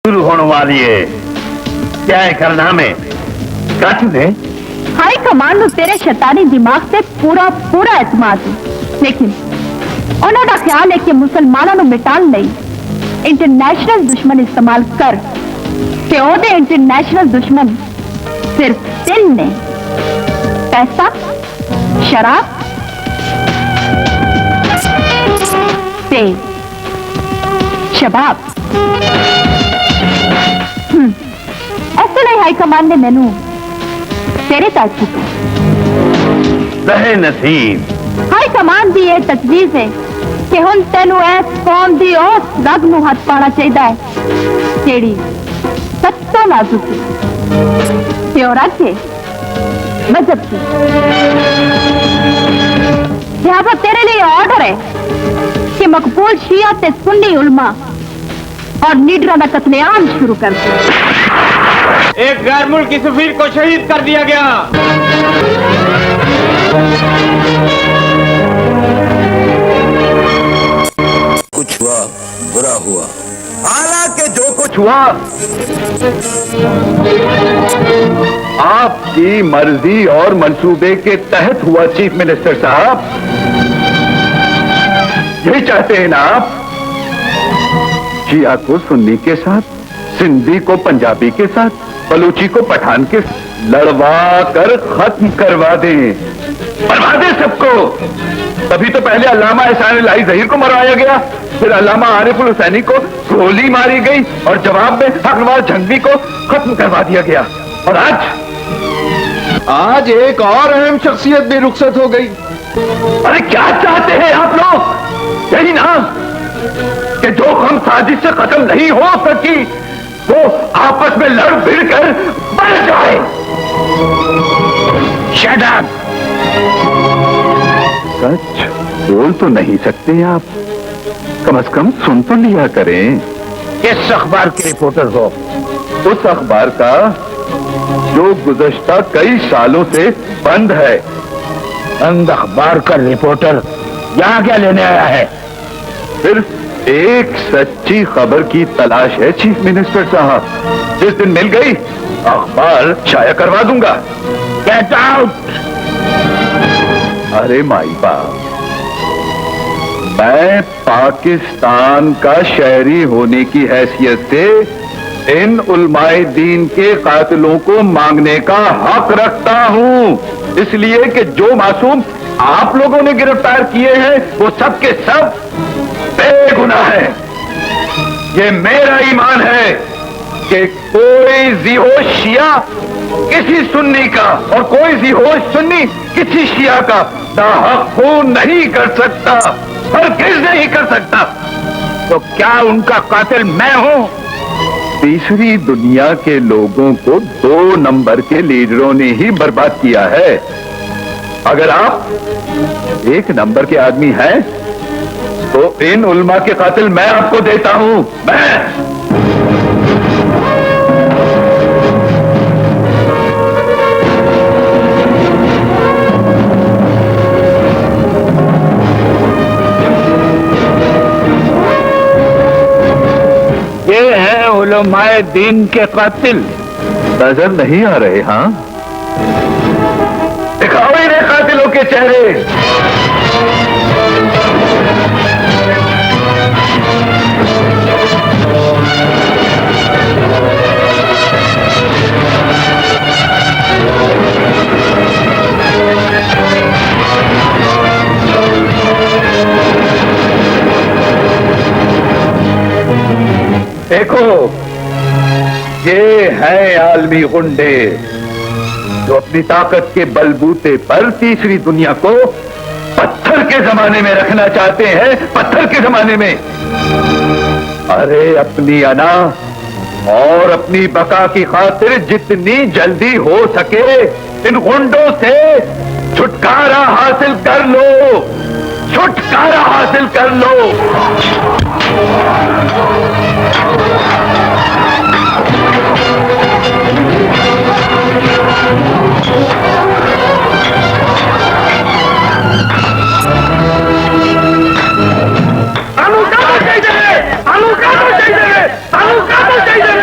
शुरू होने वाली है। क्या है कारनामे? काटने हाई कमांड में तेरे शैतानी दिमाग से पूरा पूरा एतमाद है, लेकिन उन्होंने ख्याल है कि मुसलमानों को मिटान नहीं इंटरनेशनल दुश्मन इस्तेमाल कर के ओदे इंटरनेशनल दुश्मन सिर्फ दिल ने पैसा शराब तेल शबाब ऐसे नहीं हाई कमांड ने मैनू तेरे ताज चुका सहे नसीब हाई कमांड की यह तजवीज है कि हुन तेनू इस कौम की उस रग नू हथ पाना चाहिए जेड़ी सत्तो नाजुक है ते और रग है मजहब की। लिहाजा तेरे लिए ऑर्डर है कि मकबूल शिया ते सुन्नी उलमा और लीडरों का कत्लेआम शुरू कर दे। एक गैर मुल्की सफीर को शहीद कर दिया गया। कुछ हुआ बुरा हुआ, हालांकि जो कुछ हुआ आपकी मर्जी और मंसूबे के तहत हुआ। चीफ मिनिस्टर साहब, यही चाहते हैं ना आप? शिया को सुन्नी के साथ, सिंधी को पंजाबी के साथ, बलूची को पठान के लड़वा कर खत्म करवा दें, मरवा दें सबको। तभी तो पहले अल्लामा एहसान इलाही ज़हीर को मरवाया गया, फिर अल्लामा आरिफुल हुसैनी को गोली मारी गई और जवाब में हकनवाज झंगवी को खत्म करवा दिया गया। और आज एक और अहम शख्सियत भी रुखसत हो गई। अरे क्या चाहते हैं आप लोग? यही ना कि जो हम साजिश से खत्म नहीं हो सकी वो आपस में लड़ भिड़ कर बढ़ जाए। Shut up! सच बोल तो नहीं सकते आप, कम से कम सुन तो लिया करें। किस अखबार के रिपोर्टर हो? उस अखबार का जो गुज़श्ता कई सालों से बंद है। बंद अखबार का रिपोर्टर यहाँ क्या लेने आया है? सिर्फ एक सच्ची खबर की तलाश है चीफ मिनिस्टर साहब। जिस दिन मिल गई अखबार शाया करवा दूंगा। Get out! अरे माई बाप, मैं पाकिस्तान का शहरी होने की हैसियत से इन उलमाए दीन के कातिलों को मांगने का हक रखता हूं, इसलिए कि जो मासूम आप लोगों ने गिरफ्तार किए हैं वो सब के सब बेगुनाह है। ये मेरा ईमान है कि कोई ज़िहोश शिया किसी सुन्नी का और कोई ज़िहोश सुन्नी किसी शिया का नाहक खून नहीं कर सकता, हरगिज़ नहीं कर सकता। तो क्या उनका कातिल मैं हूं? तीसरी दुनिया के लोगों को 2 नंबर के लीडरों ने ही बर्बाद किया है। अगर आप 1 नंबर के आदमी हैं तो इन उल्मा के कातिल मैं आपको देता हूं। मैं ये हैं उलमाए दीन के कातिल। नजर नहीं आ रहे? हाँ, दिखाओ इन्हें कातिलों के चेहरे। देखो, ये है आलमी गुंडे जो अपनी ताकत के बलबूते पर तीसरी दुनिया को पत्थर के जमाने में रखना चाहते हैं, पत्थर के जमाने में। अरे अपनी अना और अपनी बका की खातिर जितनी जल्दी हो सके इन गुंडों से छुटकारा हासिल कर लो, छुटकारा हासिल कर लो। अनुका चाहिए, अनुका चाहिए, अनुका चाहिए।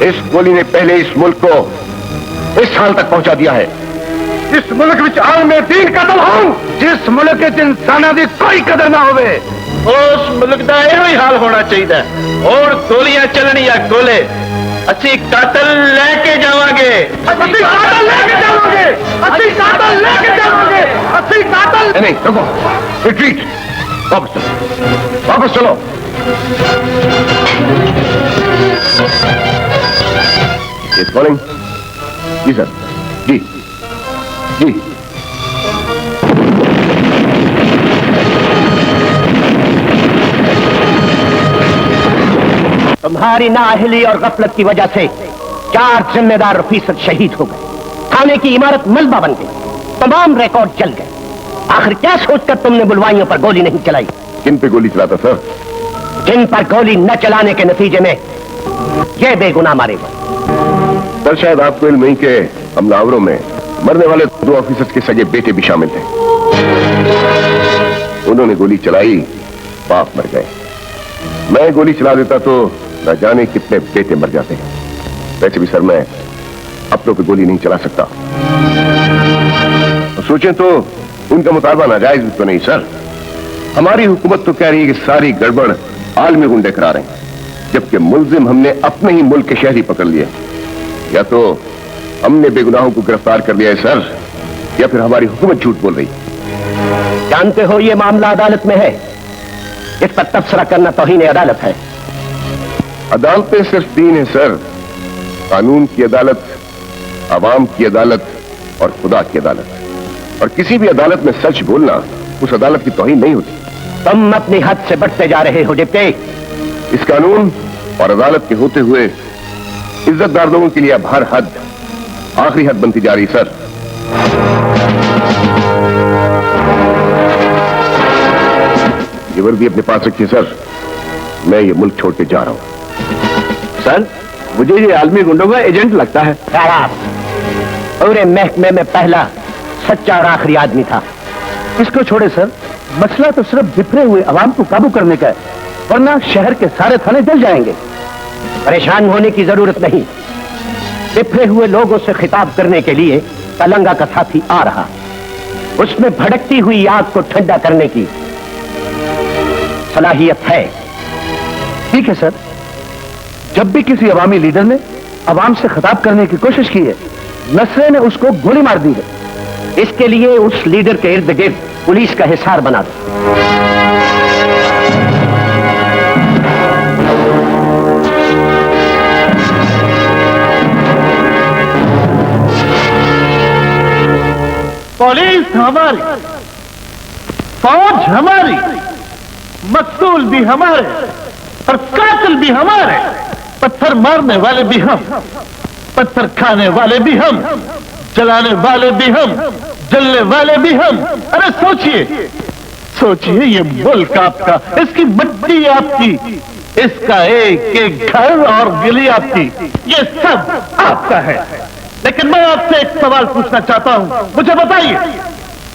इस गोली ने पहले इस मुल्क को इस हाल तक पहुंचा दिया है। इस मुल्क में आलम दीन कतल हो, जिस मुल्क के इंसाना की कोई कदर ना होवे, उस मुल्क का यही हाल होना चाहिए। और गोलियां चलनी या गोले, असि कातल लेके जावांगे, असि कातल लेके जावांगे, असि कातल लेके जावांगे, असि कातल। नहीं रुको, रिट्रीट, वापस चलो, वापस चलो। Yes, calling. जी सर, जी जी। तुम्हारी नाअहली और गफलत की वजह से 4 जिम्मेदार ऑफिसर शहीद हो गए। थाने की इमारत मलबा बन गई, तमाम रिकॉर्ड जल गए। आखिर क्या सोचकर तुमने बुलवाइयों पर गोली नहीं चलाई? किन पे गोली चलाता सर? जिन पर गोली न चलाने के नतीजे में ये बेगुनाह मारे गए। सर शायद आपको इल्म नहीं कि हमलावरों में मरने वाले 2 ऑफिसर्स के सगे बेटे भी शामिल थे। उन्होंने गोली चलाई, बाप मर गए। मैं गोली चला देता तो न जाने कितने बेटे मर जाते हैं। वैसे भी सर मैं अपनों पे गोली नहीं चला सकता। तो सोचें तो उनका मुतालबा नाजायज तो नहीं सर। हमारी हुकूमत तो कह रही है कि सारी गड़बड़ आलमी गुंडे करा रहे हैं, जबकि मुल्जिम हमने अपने ही मुल्क के शहरी पकड़ लिए। या तो हमने बेगुनाहों को गिरफ्तार कर लिया है सर, या फिर हमारी हुकूमत झूठ बोल रही। जानते हो ये मामला अदालत में है, इस पर तबसरा करना तौहीन अदालत है। अदालतें सिर्फ 3 हैं सर, कानून की अदालत, अवाम की अदालत और खुदा की अदालत। और किसी भी अदालत में सच बोलना उस अदालत की तौहीन नहीं होती। तुम अपनी हद से बढ़ते जा रहे हो डिप्टी। इस कानून और अदालत के होते हुए इज्जतदार लोगों के लिए अब हर हद आखिरी हद बनती जा रही सर। ये वर्दी अपने पास रखिए सर, मैं ये मुल्क छोड़ के जा रहा हूं। सर मुझे ये आलमी गुंडों का एजेंट लगता है। पूरे महकमे में पहला सच्चा और आखिरी आदमी था। इसको छोड़े सर, मसला तो सिर्फ बिखरे हुए अवाम को काबू करने का है, वरना शहर के सारे थाने जल जाएंगे। परेशान होने की जरूरत नहीं। बिखरे हुए लोगों से खिताब करने के लिए तलंगा का साथी आ रहा, उसमें भड़कती हुई आग को ठंडा करने की सलाहियत है। ठीक है सर, जब भी किसी अवामी लीडर ने अवाम से खिताब करने की कोशिश की है, नसरे ने उसको गोली मार दी है। इसके लिए उस लीडर के इर्द गिर्द पुलिस का हिसार बना दो। पुलिस हमारी, फौज हमारी, मकतूल भी हमारे और कातिल भी हमारे, पत्थर मारने वाले भी हम, पत्थर खाने वाले भी हम, जलाने वाले भी हम, जलने वाले भी हम। अरे सोचिए सोचिए, ये मुल्क आपका, इसकी मिट्टी आपकी, इसका एक एक घर और गली आपकी, ये सब आपका है। लेकिन मैं आपसे एक सवाल पूछना चाहता हूं, मुझे बताइए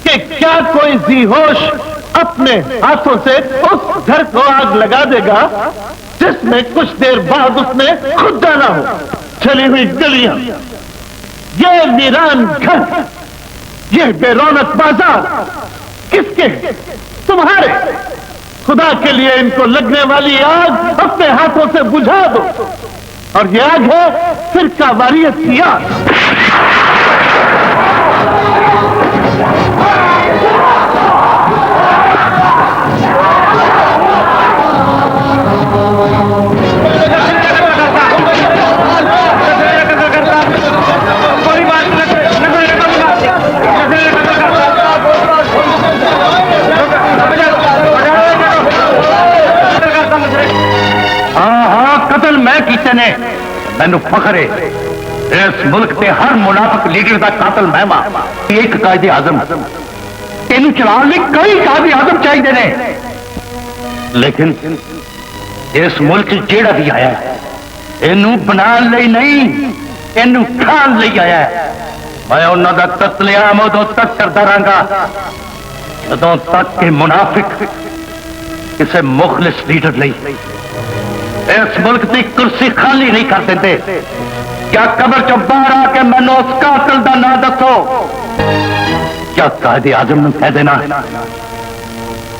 कि क्या कोई जी होश अपने हाथों से उस घर को आग लगा देगा जिसमें कुछ देर बाद उसने खुद जाना हो? चली हुई गलियां, ये वीरान घर, ये बेरौनक बाजार किसके? तुम्हारे। खुदा के लिए इनको लगने वाली आग अपने हाथों से बुझा दो। और ये आग है फिरका वारियत की आग। कतल मैं किसे ने मैनू फखर है। इस मुल्क के हर मुनाफिक लीडर का कातल मैं मां। एक कायदे आजम तेन चलाने कई कायदे आजम चाहिए ने, लेकिन इस मुल्क जेड़ा भी आया इनू बनाने नहीं, इनू खान ले आया है। मैं उन्होंने कतलेआम उदों तक करता रहांगा जदों तक कि मुनाफिक किसी मुखलिस लीडर ਲਈ इस मुल्क की कुर्सी खाली नहीं कर देते। क्या कब्र चो बाहर आके मैनू उस कातिल का नाम दसो। क्या कायदे आजम ने कह देना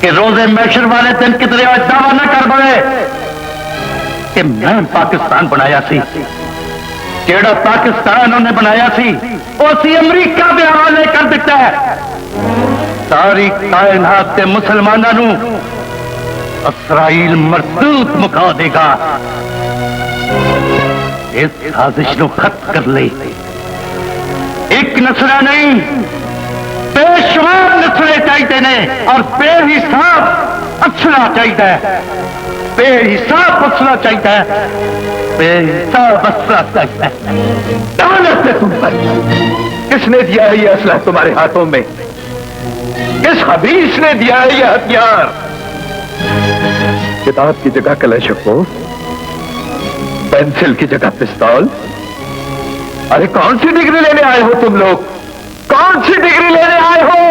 कि रोजे मैशर वाले दिन कितने दावा न कर बड़े कि मैं पाकिस्तान बनाया सी। जेड़ा पाकिस्तान उन्हें बनाया सी उसी अमरीका के हवाले कर दिता है। सारी कायनात के मुसलमानों इसराइल मरदूत मुका देगा। इस साजिश को खत्म कर ले। एक नस्ल नहीं बेशुमार नस्लें चाहिए ने और बेहिसाब असला चाहिए। बेहिसाब असला चाहिए। बेहिसाब असला चाहिए। लानत है तुम पर। किसने दिया है ये असला तुम्हारे हाथों में? किस हबीस ने दिया है ये हथियार? किताब की जगह कलशको, पेंसिल की जगह पिस्तौल। अरे कौन सी डिग्री लेने आए हो तुम लोग? कौन सी डिग्री लेने आए हो?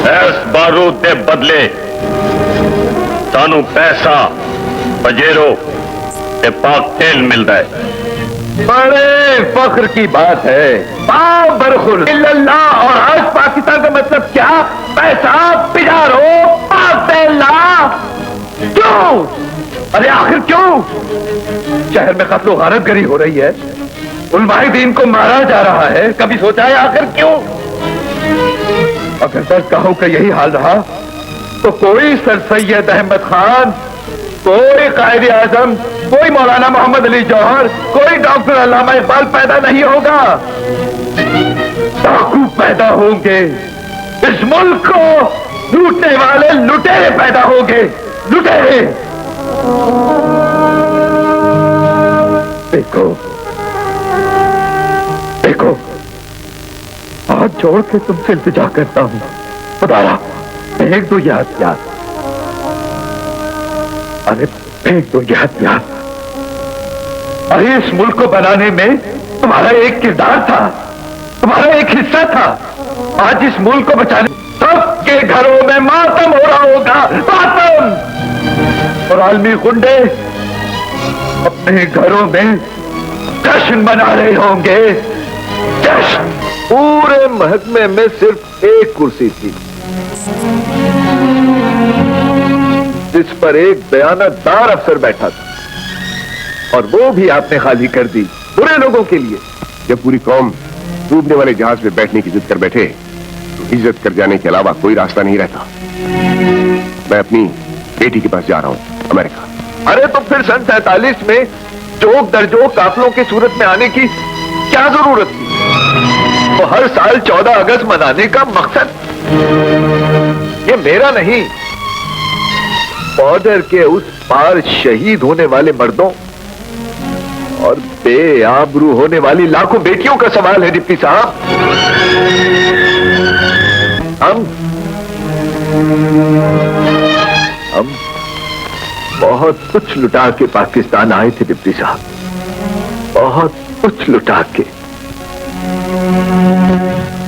इस बारूद के बदले सानू पैसा बजेरो ते पाक तेल मिलता है। बड़े फख्र की बात है। बाबरखुल इल्लल्लाह। और आज पाकिस्तान का मतलब क्या? पैसा पिजारो पाक तेल ला। क्यों? अरे आखिर क्यों? शहर में कत्ल गारत गरी हो रही है। उलमाए दीन को मारा जा रहा है। कभी सोचा है आखिर क्यों? अगर 10 गांवों का यही हाल रहा तो कोई सर सैयद अहमद खान, कोई कायदे आजम, कोई मौलाना मोहम्मद अली जौहर, कोई डॉक्टर अल्लामा इकबाल पैदा नहीं होगा। डाकू पैदा होंगे। इस मुल्क को लूटने वाले लुटेरे पैदा होंगे। लुटेरे। देखो देखो, हाथ जोड़ के तुमसे इल्तिजा करता हूं, खुदारा फेंक दो ये हथियार। अरे फेंक दो ये हथियार। अरे इस मुल्क को बनाने में तुम्हारा एक किरदार था, तुम्हारा एक हिस्सा था। आज इस मुल्क को बचाने सबके घरों में मातम हो रहा होगा। मातम। और आलमी गुंडे अपने घरों में जश्न मना रहे होंगे। जश्न। पूरे महकमे में सिर्फ एक कुर्सी थी जिस पर एक बयानतदार अफसर बैठा था, और वो भी आपने खाली कर दी बुरे लोगों के लिए। जब पूरी कौम डूबने वाले जहाज में बैठने की जिद कर बैठे तो इज्जत कर जाने के अलावा कोई रास्ता नहीं रहता। मैं अपनी बेटी के पास जा रहा हूं, अमेरिका। अरे तो फिर सन 47 में जोक दरजोक काफिलों की सूरत में आने की क्या जरूरत थी? तो हर साल 14 अगस्त मनाने का मकसद ये मेरा नहीं, बॉर्डर के उस पार शहीद होने वाले मर्दों और बेआबरू होने वाली लाखों बेटियों का सवाल है। डिप्टी साहब, हम बहुत कुछ लुटा के पाकिस्तान आए थे डिप्टी साहब, बहुत कुछ लुटा के।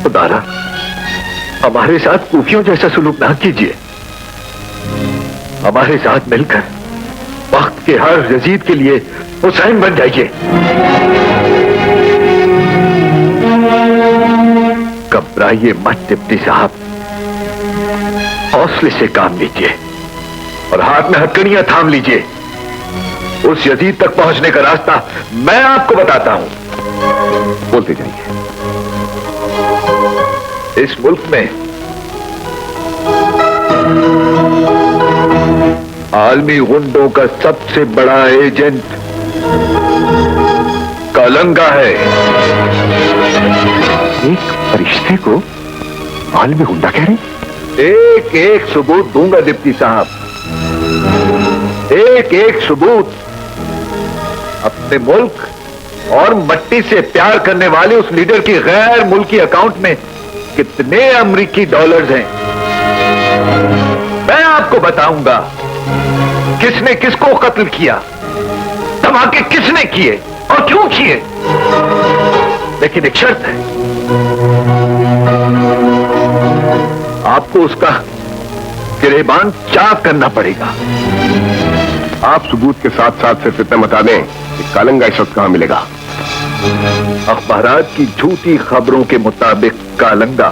खुदारा हमारे साथ कूफियों जैसा सुलूक ना कीजिए। हमारे साथ मिलकर वक्त के हर यजीद के लिए हुसैन बन जाइए। घबराइए मत डिप्टी साहब, हौसले से काम लीजिए और हाथ में हथकड़ियां थाम लीजिए। उस यजीद तक पहुंचने का रास्ता मैं आपको बताता हूं। बोलते जाइए। इस मुल्क में आलमी गुंडों का सबसे बड़ा एजेंट कलंगा है। एक फरिश्ते को आलमी गुंडा कह रहे? एक एक सबूत दूंगा डिप्टी साहब, एक एक सबूत। अपने मुल्क और मट्टी से प्यार करने वाले उस लीडर की गैर मुल्की अकाउंट में कितने अमरीकी डॉलर्स हैं मैं आपको बताऊंगा। किसने किसको कत्ल किया, धमाके किसने किए और क्यों किए। लेकिन एक शर्त है, आपको उसका गिरेबान चाक करना पड़ेगा। आप सबूत के साथ साथ सिर्फ इतना बता दें कि कालंगा इस वक्त कहां मिलेगा। अखबारात की झूठी खबरों के मुताबिक कालंगा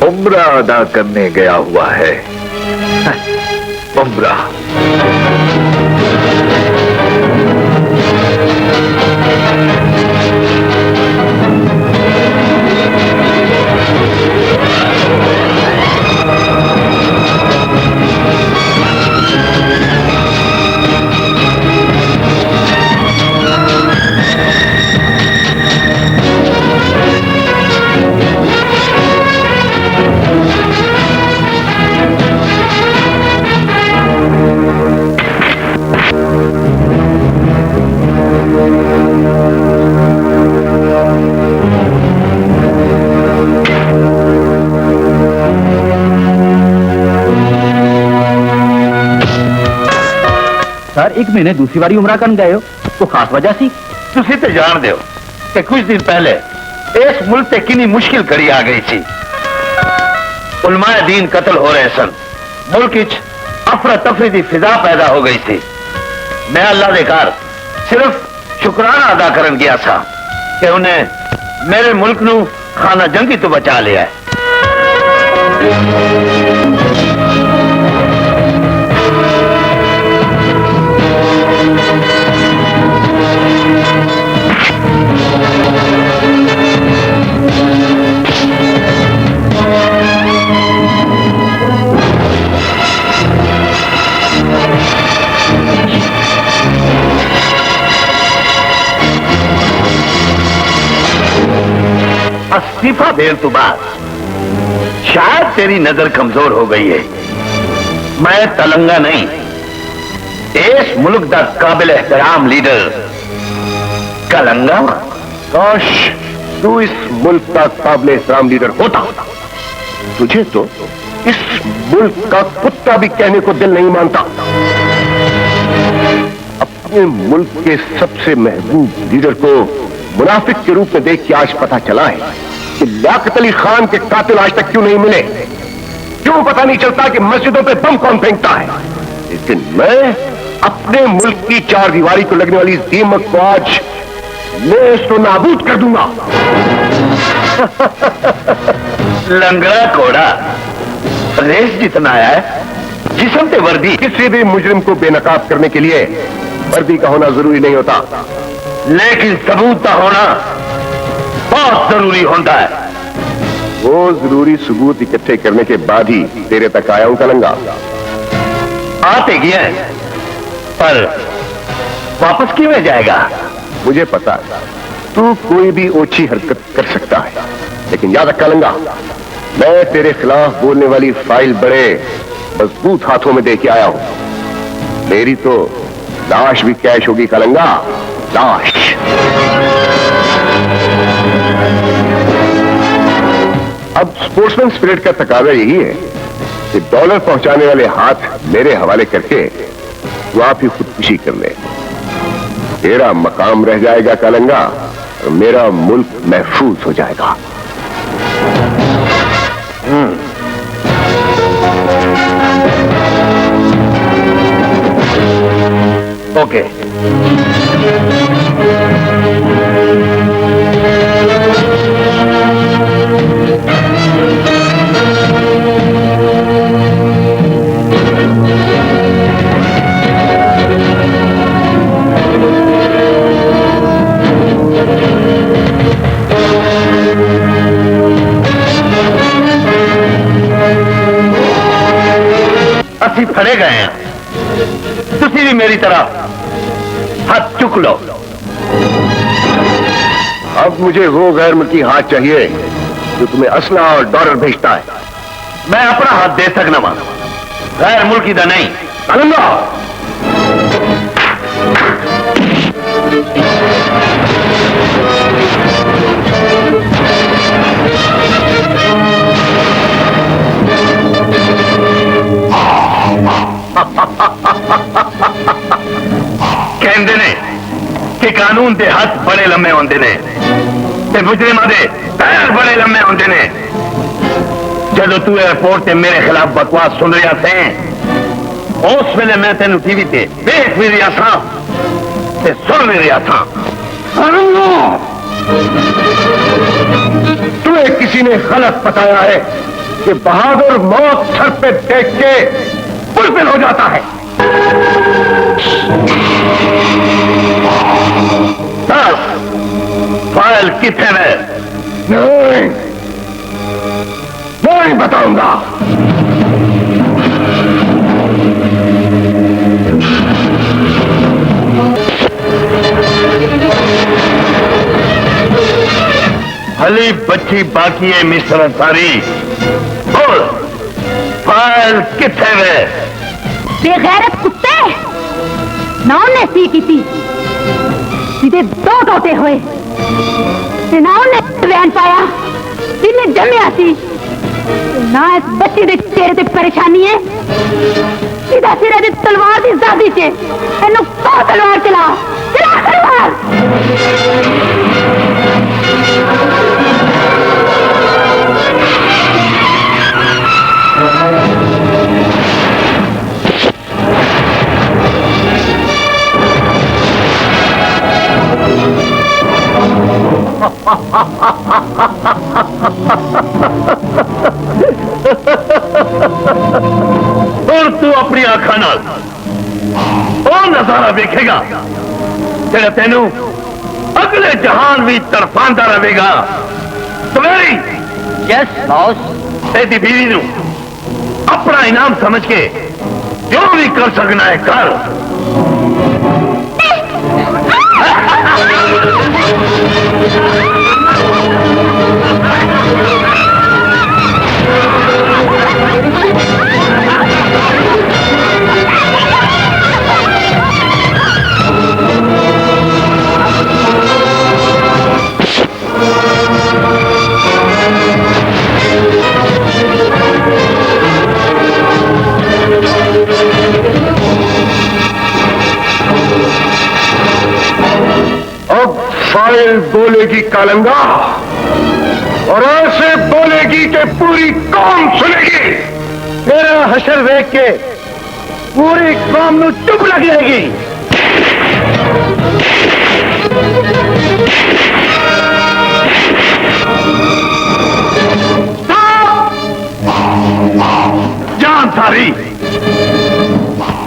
उम्रा अदा करने गया हुआ है। उम्रा। सर एक महीने दूसरी बारी उमरा करन गए हो तो खास वजह सी तुसी तो जान दो कि कुछ दिन पहले इस मुल्क से कितनी मुश्किल घड़ी आ गई थी। उलमाए दीन कत्ल हो रहे सन, मुल्क अफरा तफरी की फिजा पैदा हो गई थी। मैं अल्लाह दे घर सिर्फ शुक्राना अदा करन गया था कि उन्हें मेरे मुल्क नू खाना जंगी तो बचा लिया है। इस्तीफा देर तो बाद शायद तेरी नजर कमजोर हो गई है। मैं तलंगा नहीं, इस मुल्क का काबिल एहतराम लीडर कलंगा। काश तू इस मुल्क का काबिल एहतराम लीडर होता। तुझे तो इस मुल्क का कुत्ता भी कहने को दिल नहीं मानता। अपने मुल्क के सबसे महबूब लीडर को मुनाफिक के रूप में देख के आज पता चला है कि लियाकत अली खान के कातिल आज तक क्यों नहीं मिले। क्यों पता नहीं चलता कि मस्जिदों पे बम कौन फेंकता है। लेकिन मैं अपने मुल्क की चार दीवारी को लगने वाली दीमक को आज नेस्तो नाबूद कर दूंगा। लंगड़ा कोड़ा रेस जितना आया है, जिस्म पे वर्दी। किसी भी मुजरिम को बेनकाब करने के लिए वर्दी का होना जरूरी नहीं होता, लेकिन सबूत का होना बहुत जरूरी होता है। वो जरूरी सबूत इकट्ठे करने के बाद ही तेरे तक आया हूं कलंगा। आते गया पर वापस क्यों जाएगा? मुझे पता है तू कोई भी ओछी हरकत कर सकता है, लेकिन याद रख कलंगा, मैं तेरे खिलाफ बोलने वाली फाइल बड़े मजबूत हाथों में दे के आया हूं। मेरी तो लाश भी कैश होगी कलंगा, लाश। अब स्पोर्ट्समैन स्पिरिट का तकाजा यही है कि डॉलर पहुंचाने वाले हाथ मेरे हवाले करके तू आप ही खुदकुशी कर ले। तेरा मकाम रह जाएगा कलंगा और मेरा मुल्क महफूज हो जाएगा। ओके। असी फड़े गए हैं, तुसी भी मेरी तरह हाथ चुक लो। अब मुझे वो गैर मुल्की हाथ चाहिए जो तुम्हें असला और डॉलर भेजता है। मैं अपना हाथ दे सकना वा, गैर मुल्की दा नहीं। कलंगा कहते ने कि कानून के हाथ बड़े लम्बे होंगे ने ते मुजरिमां दे पैर बड़े लम्बे होंगे ने। जदों तू एयरपोर्ट से मेरे खिलाफ बकवास सुन रहा थे उस वेले मैं तेन टीवी ते देख भी रहा था ते सुन भी रहा था। तुम्हें किसी ने गलत बताया है कि बहादुर मौत सर पे देख के बुलबुल हो जाता है। बस फाइल कितने में? नहीं, नहीं बताऊंगा। भली बच्ची बाकी है मिस्टर अंसारी, बोल फाइल कितने में? बेगैरत कुत्ते, ना उन्हें सी की थी सीधे दो टोटे हुए, ना उन्हें वैन पाया जिन्हें जमिया सी, ना इस बच्ची दे चेहरे ते परेशानी है, सीधा सिरे दी तलवार दी ज़ादी चे, इन्हों को तलवार चला तलवार। और तू अपनी आंखा नाल वो नजारा देखेगा तेरा तेनू अगले जहान भी तरफांदा रहेगा। सवेरी यस बॉस। तेरी बीवी नू अपना इनाम समझ के जो भी कर सकना है कर। अब फाइल बोलेगी कालंगा और ऐसे बोलेगी कि पूरी कौम सुनेगी। तेरा हशर देख के पूरी कौम नू चुप लग जाएगी। जान सारी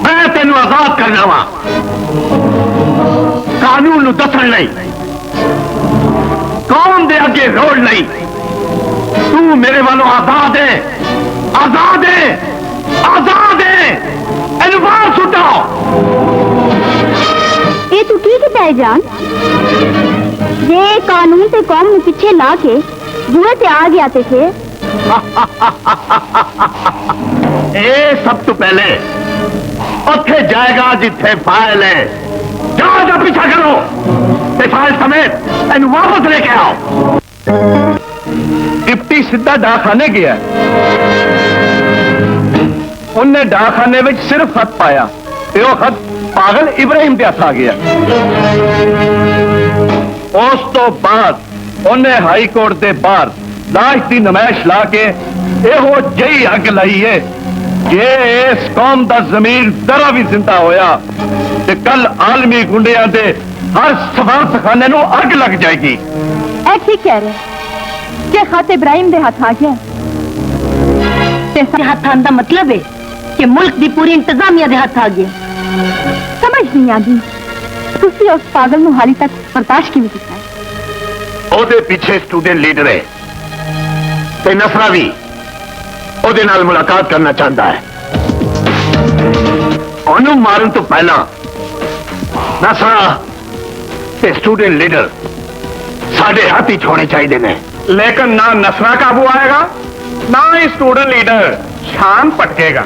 मैं तेन आजाद करना वा, कानून नू दसन नहीं, कौन दे अगे रोड नहीं। तू मेरे वालों आजाद है, आजाद है, आजाद है। एनवार सुटाओ। ये तू की कहता है जान? ये कानून से कौम में पीछे ला के जुए से आगे आते थे। ए सब तो पहले उथे जाएगा जिथे फाइल है। जाओ जा पीछा करो ते फाइल समेत इन वापस लेके आओ। डिप्टी सीधा डाकखाने गया, उन्हें डाकखाने में सिर्फ खत पाया ते वो खत पागल इब्राहिम के हथ आ गया। उस तो बाद उन्हें हाई कोर्ट के बाहर लाश की नमाइश ला के एहो जही अग लाई है कि इस कौम का जमीर जरा भी जिंदा होया ते कल आलमी गुंडिया दे हर सफारतखाने नू अग लग जाएगी। ऐ ठीक कह रहे कि खत इब्राहिम दे हाथ आ गया ते हाथ आने का मतलब है कि मुल्क की पूरी इंतजामिया दे हाथ आ गया। समझ नहीं आती तुसी उस पागल नू हाली तक बर्दाश्त किवें कीता है? ओदे पीछे स्टूडेंट लीडर है ते नसरा भी ओदे नाल मुलाकात करना चाहता है। ओनू मारन तो पहला नसरा ते स्टूडेंट लीडर साढ़े हाथ ही छोड़ने चाहिए ने। लेकिन ना नसरा काबू आएगा ना ही स्टूडेंट लीडर शान पटकेगा।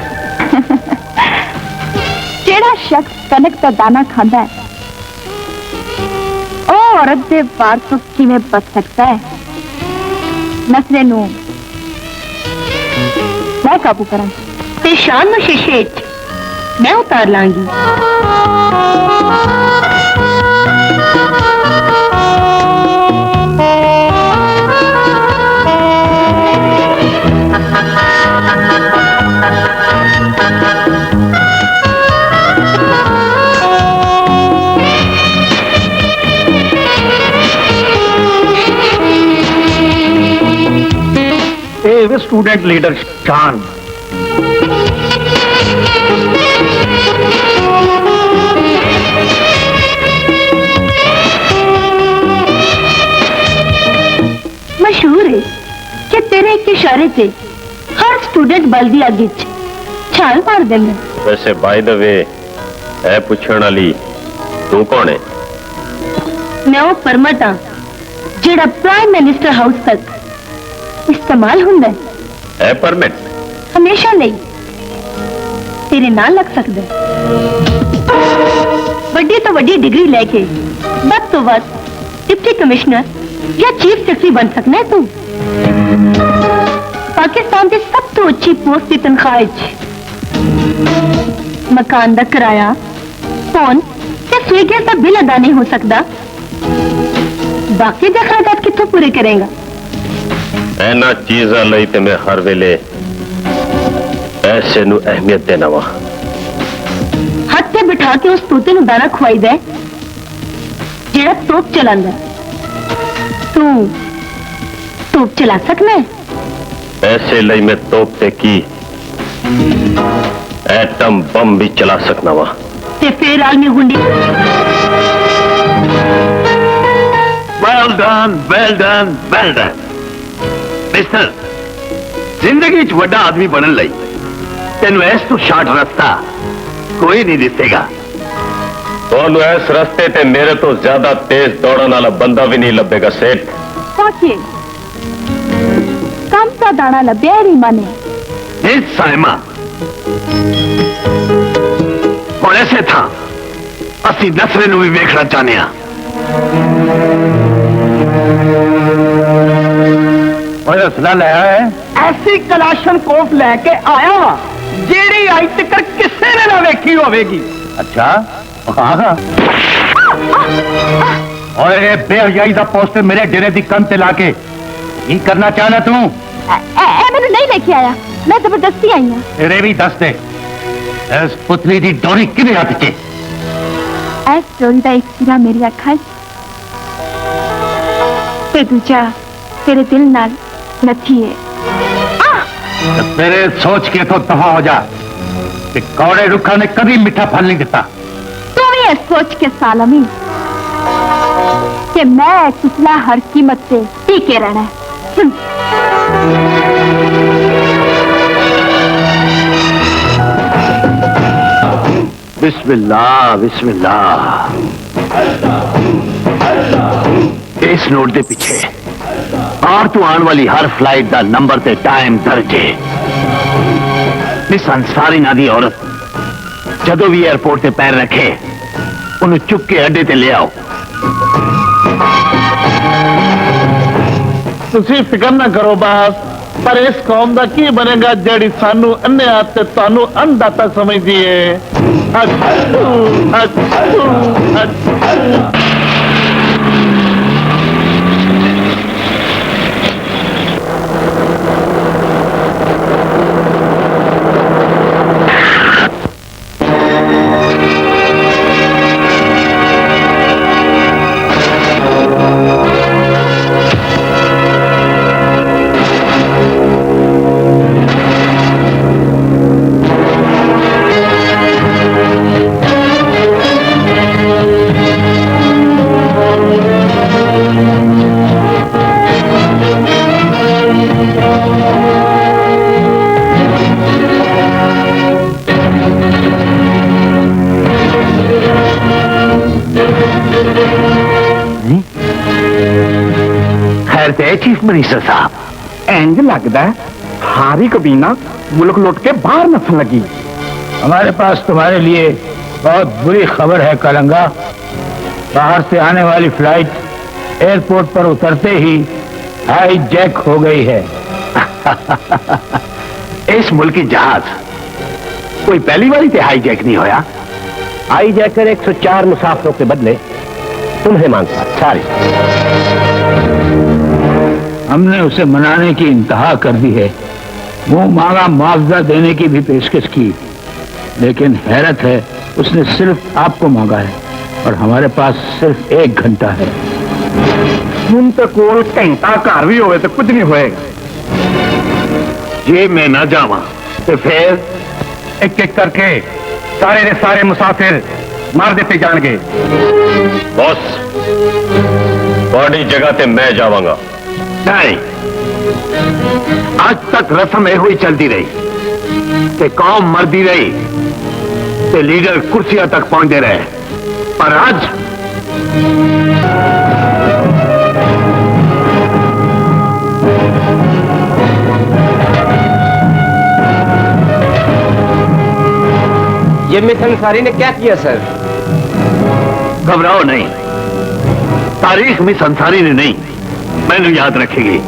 केड़ा शख्स कनक का दाना खांदा है ओ औरत दे वार तो किवें बच सकता है? नसरे नू मैं काबू करा ते शान नु शीशे मैं उतार लांगी। स्टूडेंट लीडर शान। मशहूर है कि तेरे एक इशारे से हर स्टूडेंट बल्दी आगे छाल मार देंगे। वैसे बाय द वे है पूछण वाली तू कौन है? मैं वो परमट हाँ जेड़ा प्राइम मिनिस्टर हाउस तक इस्तेमाल हुंदा है परमिट हमेशा नहीं तेरे नाल लग सकदा वड्डी तो वड्डी डिग्री लेके बद तो बद डिप्टी कमिश्नर या चीफ सेक्रेटरी बन सकना है तू। पाकिस्तान की सब तो अच्छी पोस्ट की तनख्वाह मकान का किराया फोन या स्विगी का बिल अदा नहीं हो सकता। बाकी अखराजात कितों पूरे करेगा? ऐना चीजा लई ते मैं हर वेले पैसे नू अहमियत देना वा। हाथ पे बिठा के उस तोते नू दाना खुआई दे जेड़ा तोप चलांदा। तू तोप चला सकना है? पैसे लई मैं तोप ते की एटम बम भी चला सकना वा। ते फिर आलमी गुंडी। Well done, well done, well done. Mister, जिंदगी च वड्डा आदमी बनन लई तेन इस तो शार्ट रास्ता कोई नहीं दिसेगा। तो इस रास्ते ते मेरे तो ज्यादा तेज दौड़न वाला बंदा भी नहीं लभेगा सेठ। पहुंचे कम सा दाना लभ्या री माने। इस साइमा और ऐसे था असी नसरे नू भी वेखना चाहने हैं। और असला लाया है ऐसी कलाशन कोफ लेके आया वा जेड़ी अज तक किसी ने ना वेखी होवेगी। अच्छा हाँ और ये बेहयाई का पोस्टर मेरे डेरे की कंध ते लाके की करना चाहना तू? मैंने नहीं लेके आया, मैं जबरदस्ती आई हूँ। तेरे भी दस दे इस पुतली की डोरी किने हाथ च? ऐस डोरी का एक सिरा मेरी अखा ते दूजा तेरे दिल नाल लथी है। तेरे सोच के तो दफा हो जा कि कौड़े रुखा ने कभी मीठा फल नहीं दिता। तू भी ये सोच के सालमी कि मैं पिछला हर कीमत से टीके रहना है। बिस्मिल्लाह बिस्मिल्लाह। इस नोट के पीछे और तू आने वाली हर फ्लाइट का नंबर ते टाइम दर्ज है। इस अंसारी ना दी औरत जदों भी एयरपोर्ट ते पैर रखे उन्हें चुक के अड्डे ते ले आओ। तुसी फिक्र ना करो बास, पर इस कौम का की बनेगा जेड़ी सानू अन्ने आते तानू अन्नदाता समझदी है। चीफ मिनिस्टर साहब इंज लगता है हारी कबीना मुल्क लौट के बाहर नसन लगी। हमारे पास तुम्हारे लिए बहुत बुरी खबर है कलंगा। बाहर से आने वाली फ्लाइट एयरपोर्ट पर उतरते ही हाई जैक हो गई है। इस मुल्क की जहाज कोई पहली बारी से हाई जैक नहीं होया। हाई जैकर 104 मुसाफिरों के बदले तुम्हें मांगता सारी। हमने उसे मनाने की इंतहा कर दी है। वो मांगा मुआवजा देने की भी पेशकश की, लेकिन हैरत है उसने सिर्फ आपको मांगा है और हमारे पास सिर्फ 1 घंटा है। हम तो कोल घंटा घर भी होवे तो कुछ नहीं होएगा। जे मैं ना जावा तो फिर एक एक करके सारे दे सारे मुसाफिर मार देते जाएंगे। बॉस, बॉडी जगह ते मैं जावांगा। नहीं, आज तक रस्म यह ही चलती रही कि कौम मरदी रही ते लीडर कुर्सियां तक पहुंचते रहे, पर आज ये मिस अंसारी ने क्या किया सर? घबराओ नहीं, तारीख मिस अंसारी ने नहीं, मैंने याद रखेगी।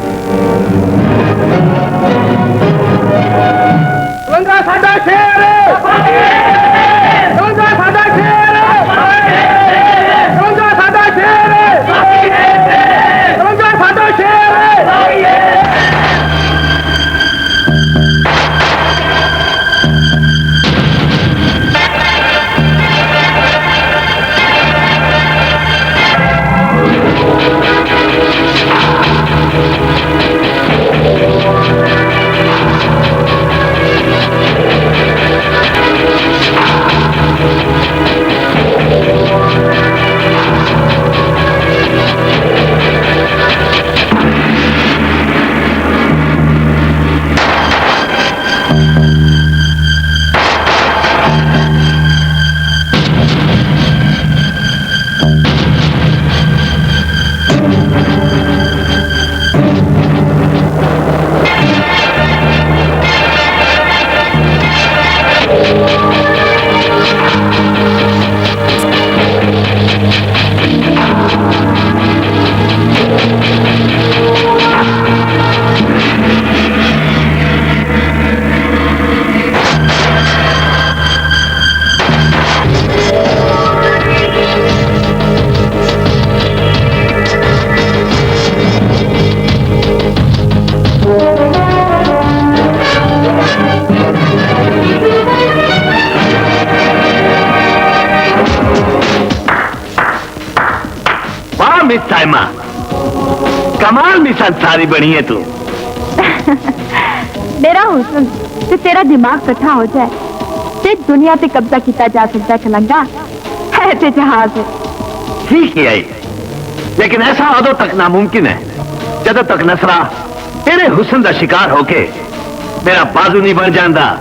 साडा शेर साडा शेर साडा शेर। मिस साइमा, कमाल मिस अंसारी बनी है तू। मेरा हुस्न ते तेरा दिमाग इकट्ठा हो जाए ते दुनिया पे कब्जा किया जा सकता है। खलंगा है ते जहाज है। ठीक है, लेकिन ऐसा उदों तक नामुमकिन है जदों तक नसरा तेरे हुस्न का शिकार होके मेरा बाजू नहीं बन जाता।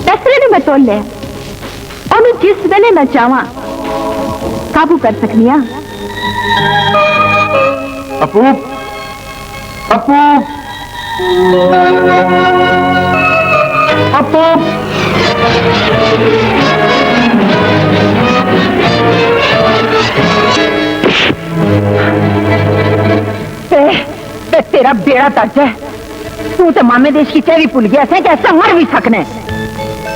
नसरे ने मैं तोल लिया, और जिस वेले मैं चाहवा काबू कर सकनी हाँ। अपू, अपू, अपू, तेरा बेड़ा तर्ज है। तू तो मामे देश की चेरी भुल गया थे कि ऐसा मर भी सकने।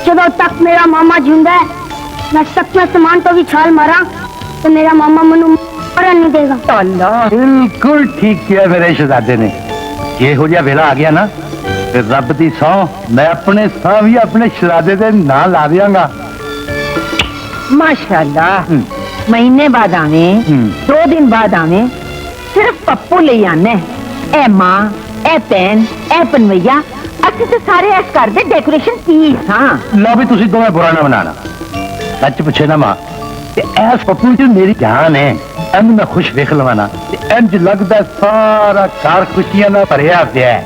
जब तक मेरा मामा जिंदा है, मैं तक मैं सामान तो भी छाल मारा तो मेरा मामा मनु मरन नहीं देगा। बिल्कुल ठीक किया मेरे शहजादे ने। ये हो जा वेला आ गया ना, फिर रब दी सौ मैं अपने सौ भी अपने शहजादे दे ना ला दियांगा। माशाल्लाह, महीने बाद आवे, 2 दिन बाद आवे, सिर्फ पप्पू ले आने। ए मां, ए भैन, ए पनवैया, असि तो सारे इस घर दे डेकोरेशन की हाँ। लो भी तुसी दोवें बुरा ना बनाना। सच पूछे ना मां, ऐस पप्पू च मेरी जान है। एन मैं खुश वेख लवाना, इंज लगदा सारा घर खुशियां ना भरिया पिया है।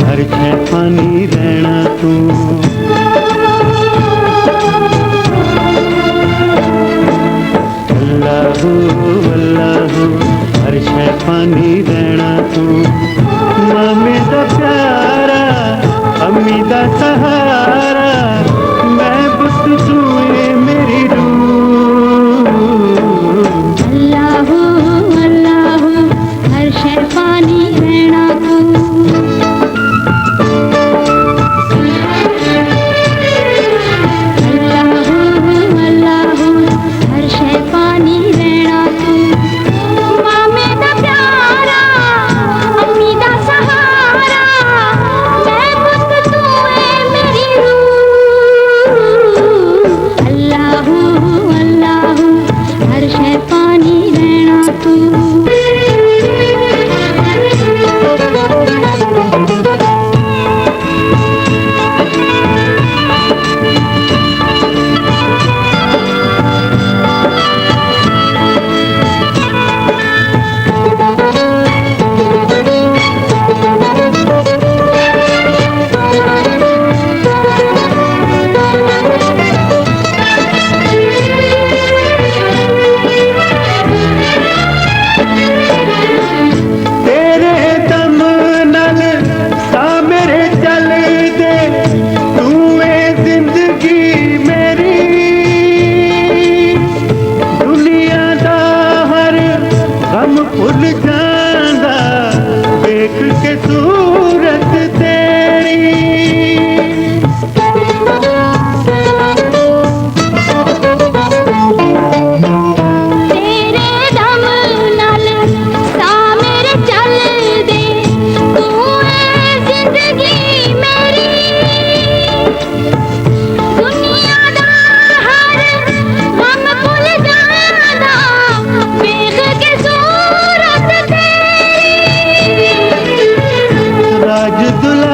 हर छह पानी रहना तू, अल्लाह अल्लाह हर छह पानी रहना तू। मामे दा प्यारा अम्मी दा सहारा, मैं बुत तू मेरी रूह। अल्लाह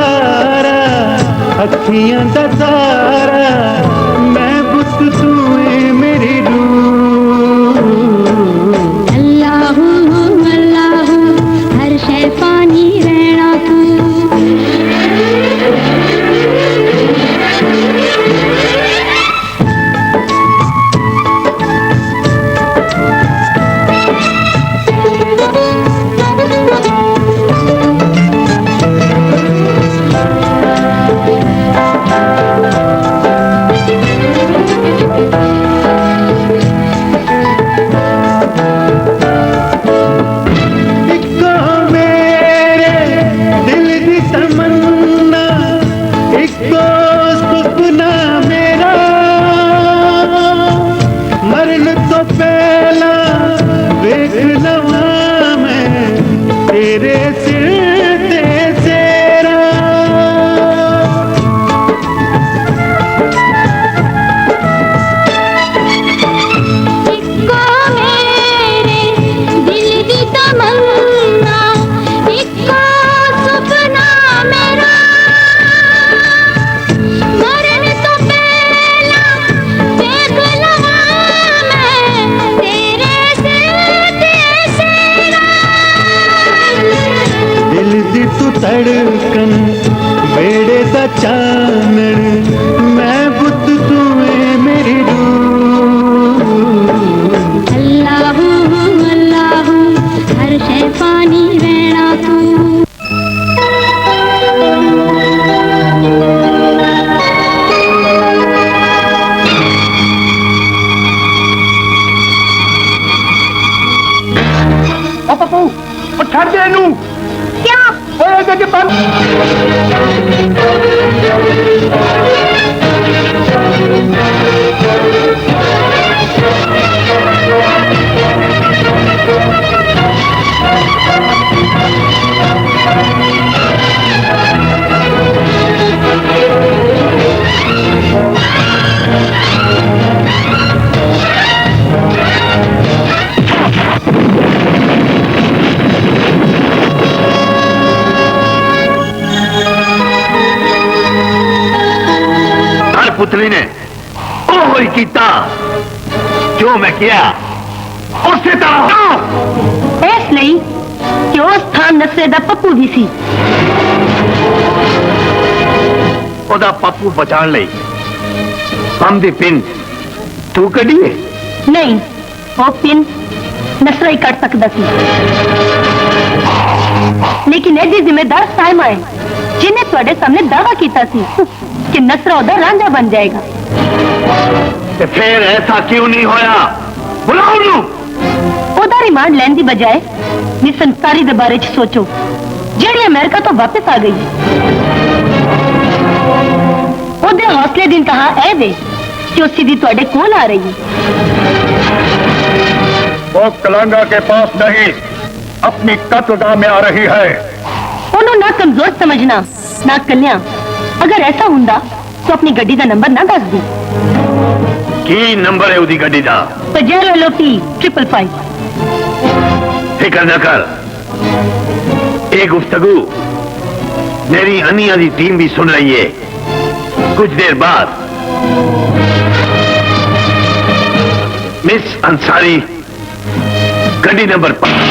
तारा अखियां दा तारा मैं बुत तू है मेरी रूह अल्लाहू अल्लाहू हर शै पानी रहना तू धड़कन बेड़े दा चानन मैं बुत तू है मेरी रूह अल्लाहू अल्लाहू हर शै पानी रहना तू ओ पप्पू ओ छड़ दे इनू क्या के बंद पुतली ने ओह ही कीता जो मैं किया उसे तरह इसलिए कि उस स्थान नसरे दा पप्पू भी सी ओदा पप्पू बचाने लई बम दी पिन तू कढ़ी है नहीं वो पिन नसरा ही कट सकता सी लेकिन एडी जिम्मेदार साइमा है जिन्हें थोड़े सामने दावा किया सी कि नसरा उदा रांझा बन जाएगा ते फिर ऐसा क्यों नहीं होया बुलाओ नू उदा रिमांड लैन की बजाय मिस अंसारी दे बारे च सोचो जेड़ी अमेरिका तो वापस आ गई उदे हौसले दिन कहा ऐ वे कि उस सीधी तुहाडे कोल आ रही वो कलांगा के पास नहीं अपनी कत्लगाह में आ रही है उन्होंने ना कमजोर समझना ना कल्या अगर ऐसा हुंदा तो अपनी गड्डी का नंबर ना दस दी की नंबर है उदी गड्डी दा पजेरो LOT 555 फिक्र न कर एक गुफ्तगू मेरी अनिया दी टीम भी सुन रही है कुछ देर बाद मिस अंसारी गड्डी नंबर 5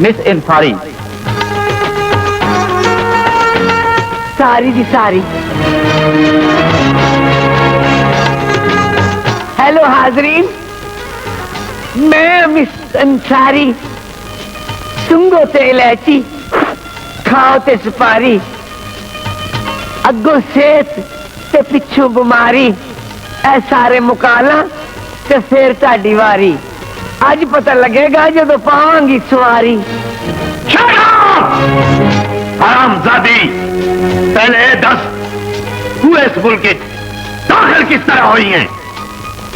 मिस अंसारी सारी जी सारी हेलो हाजरीन मैं मिस अंसारी सुंगो ते इलायची खाओ ते सुपारी अगो सेहत ते पिछू बीमारी ऐ सारे मुकाला ਤੇ ਫੇਰ ਤੁਹਾਡੀ ਵਾਰੀ। ਅੱਜ ਪਤਾ ਲੱਗੇਗਾ ਜਦੋਂ ਪਾਵਾਂਗੀ ਸਵਾਰੀ। हरामजादी, पहले ये दस तू इस मुल्क के दाखिल किस तरह हुई है?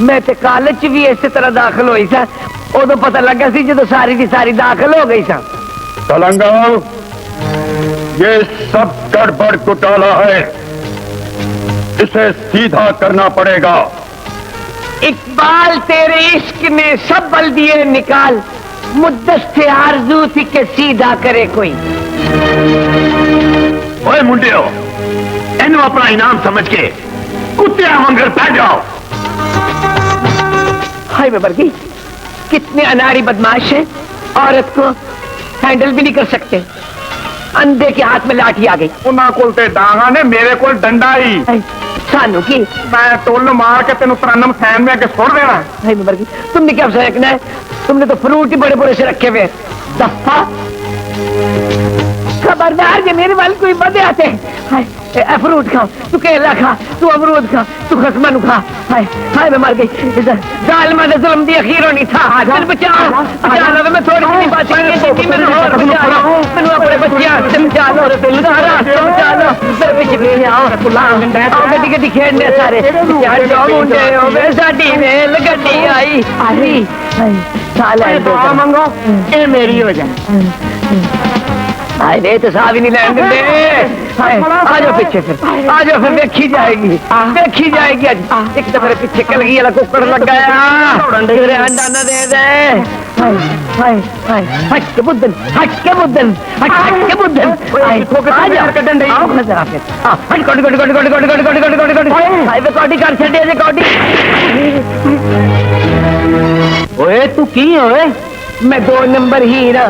मैं तो कॉलेज च भी इसी तरह दाखिल हुई सा, उदो पता लगा सी जो सारी की सारी दाखिल हो गई सा। कलंगा, ये सब गड़बड़ घोटाला है, इसे सीधा करना पड़ेगा। इकबाल तेरे इश्क ने सब बल दिए निकाल, मुद्दत से आरज़ू थी के सीधा करे कोई। ओए मुंडियो, इन्हों अपना इनाम समझ के कुत्ते मंगर बैठ जाओ। हाय मैं मर गई। कितने अनाड़ी बदमाश हैं, औरत को हैंडल भी नहीं कर सकते। अंधे के हाथ में लाठी आ गई। उन्हां कोल ते डांगा ने, मेरे कोल डंडा ही। सानू की मैं टोल मार के तेन तरन्नम सैन में आके छोड़ देना। हाय मैं मर गई। तुमने क्या फेंकना है? तुमने तो फ्रूट ही बड़े बड़े से रखे हुए। दफा खबरदार के मेरे वाल कोई बंदे आते हैं। फ्रूट खा, तू केला खा, तू अमरूद खा, तू खसमन खा। हाय हाय मैं मर गई। इधर जालिम ने जुल्म दी अखीर होनी था। दिल बचाओ, बचा लो। मैं थोड़ी सी बात है कि मैं और बचा लो। मैंने अपने बच्चियां से बचा लो, सारा बचा लो। मेरे पीछे ले आओ, आओ गड्डी गड्डी खेलने सारे। यार जाओ मुंडे हो, मैं साडी रेल गड्डी आई। आई साले दुआ मंगो, ये मेरी हो जाए। हाय रे तो साहब ही नहीं लेने देते। आ जाओ पीछे फिर, आ जाओ फिर देखी जाएगी, देखी जाएगी। आज एक तो मेरे पीछे कल गई वाला कुकर लग गया। अंडा न दे दे। हाय हाय हाय हट के बुद्धन, हट के बुद्धन, हट के बुद्धन। आ जाओ, आओ ना जरा फिर। हट कोडी कोडी कोडी कोडी कोडी कोडी कोडी कोडी कोडी कोडी। हाय वे कोडी कर छड़े जे कोडी। ओए तू की ओए? मैं 2 नंबर हीरा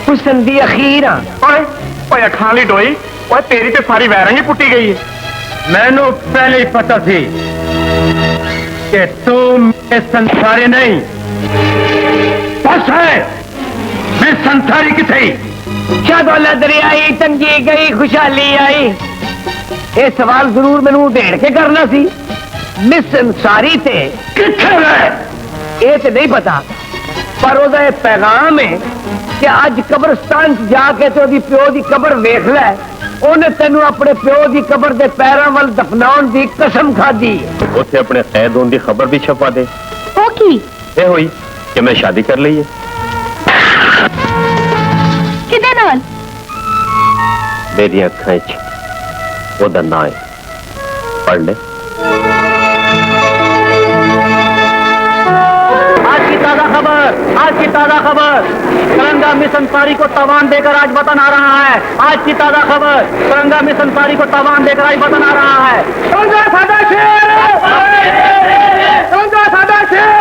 हुसन दी अखीरा। ओए अखां ली डोई, ओए तेरी ते सारी वैरंग ही पुट्टी गई है। मैनू पहले ही पता थी कि तू मेरे संसारी नहीं। बस है, मैं संसारी की थी। क्या दौलत दरियाई, तंगी गई, खुशहाली आई। ये सवाल जरूर मैनू ढेड़ के करना सी। मिस संसारी थे किथे गए? ये तो नहीं पता, पर ओदा ये पैगाम है कि आज कब्रस्तान जाके तो ओदी प्यो दी कब्र वेख लै। ओने तेनू अपने प्यो दी कब्र दे पैरां वल दफनाउण दी कसम खादी। उसे अपने कैद होने की खबर भी छपा दे। ओ की ये हुई कि मैं शादी कर ली है। किदे नाल? मेरी अखां च ओदा नां है, पढ़ ले। आज की ताजा खबर, तिरंगा मिस अंसारी को तावान देकर आज वतन आ रहा है। आज की ताजा खबर, तिरंगा मिस अंसारी को तावान देकर आज वतन आ रहा है। तिरंगा सादा शेर, तिरंगा सादा शेर।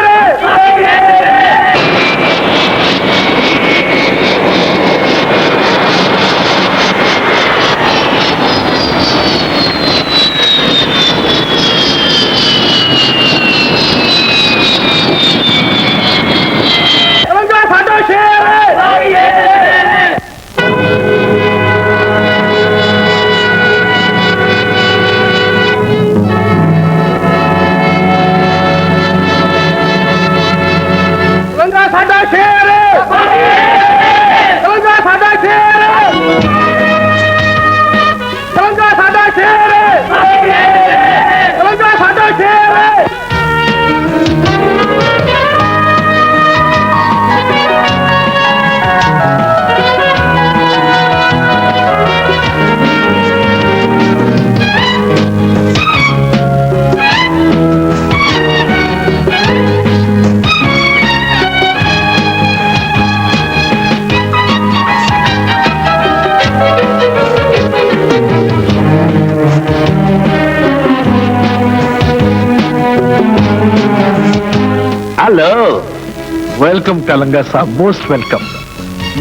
वेलकम कलंगा साहब, मोस्ट वेलकम।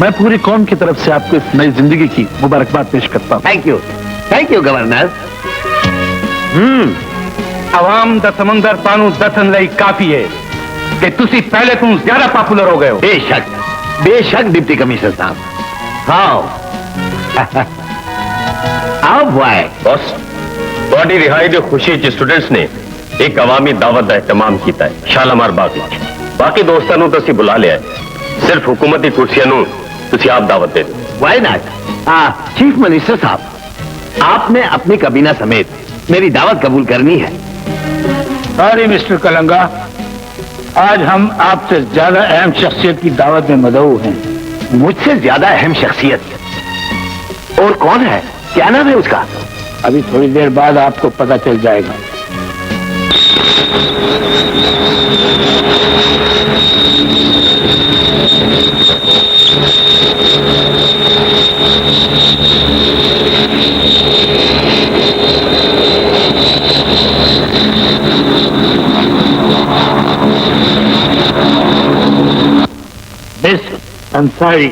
मैं पूरी कौम की तरफ से आपको इस नई जिंदगी की मुबारकबाद पेश करता हूँ। Thank you governor. आवाम दा समंदर तानू दसन लई काफी है कि तुसी पहले तुम ज्यादा पॉपुलर हो गए हो। बेशक डिप्टी कमिश्नर साहब। हाँ आओ भाई। बॉस, बॉडी रिहाई दे खुशी च स्टूडेंट्स ने एक अवामी दावत का एहतमाम किया है शालामार बाग में। बाकी दोस्तों को तो असी बुला लिया है, सिर्फ हुकूमती कुर्सियों तुसी आप दावत दे दो। Why not? चीफ मिनिस्टर साहब, आपने अपनी कबीना समेत मेरी दावत कबूल करनी है। सॉरी मिस्टर कलंगा, आज हम आपसे ज्यादा अहम शख्सियत की दावत में मदऊ हैं। मुझसे ज्यादा अहम शख्सियत? और कौन है? क्या नाम है उसका? अभी थोड़ी देर बाद आपको पता चल जाएगा। मिस अंसारी,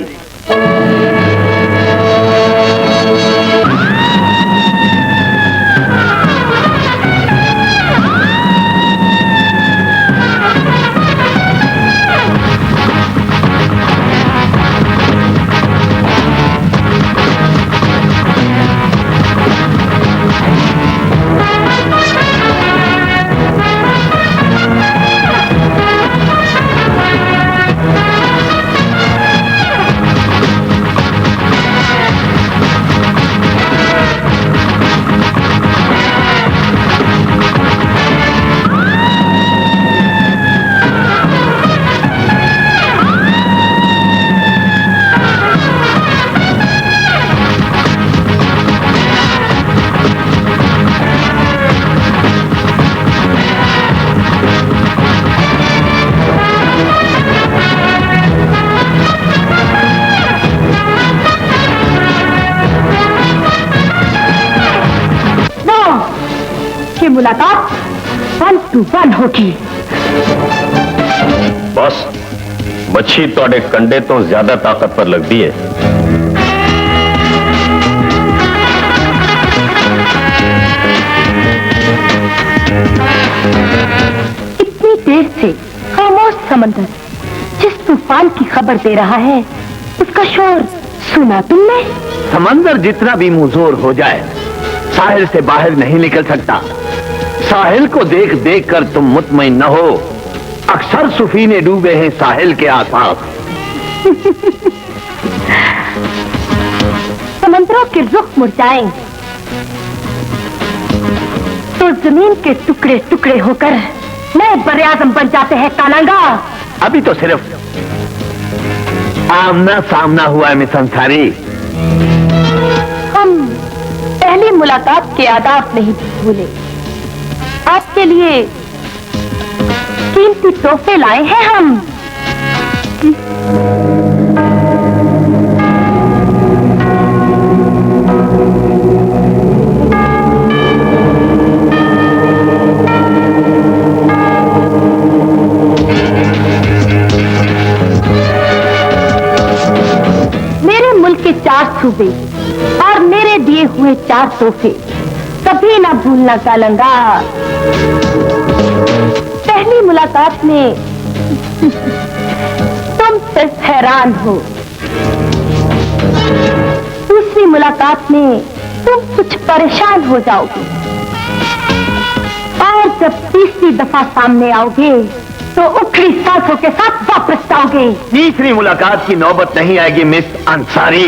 मुलाकात 1 to 1 होगी। बस मच्छी तोड़े कंडे तो ज्यादा ताकतवर लगती है। इतनी देर से खामोश समंदर जिस तूफान की खबर दे रहा है, उसका शोर सुना तुमने? समंदर जितना भी मुंहजोर हो जाए, साहिल से बाहर नहीं निकल सकता। साहिल को देख देख कर तुम मुतमईन न हो। अक्सर सुफीने डूबे हैं साहिल के आसपास। समंदरों के रुख मुरझाएं तो जमीन के टुकड़े टुकड़े होकर नए बरआज़म बन जाते हैं कालंगा। अभी तो सिर्फ आमना सामना हुआ है मिस अंसारी। हम पहली मुलाकात के आदाब नहीं भूले। आपके लिए कीमती तोहफे लाए हैं हम। मेरे मुल्क के 4 सूबे और मेरे दिए हुए 4 तोहफे कभी ना भूलना कालंगा। पहली मुलाकात में तुम सिर्फ हैरान हो, दूसरी मुलाकात में तुम कुछ परेशान हो जाओगे, और जब तीसरी दफा सामने आओगे तो उखड़ी सांसों के साथ वापस आओगे। तीसरी मुलाकात की नौबत नहीं आएगी miss Ansari.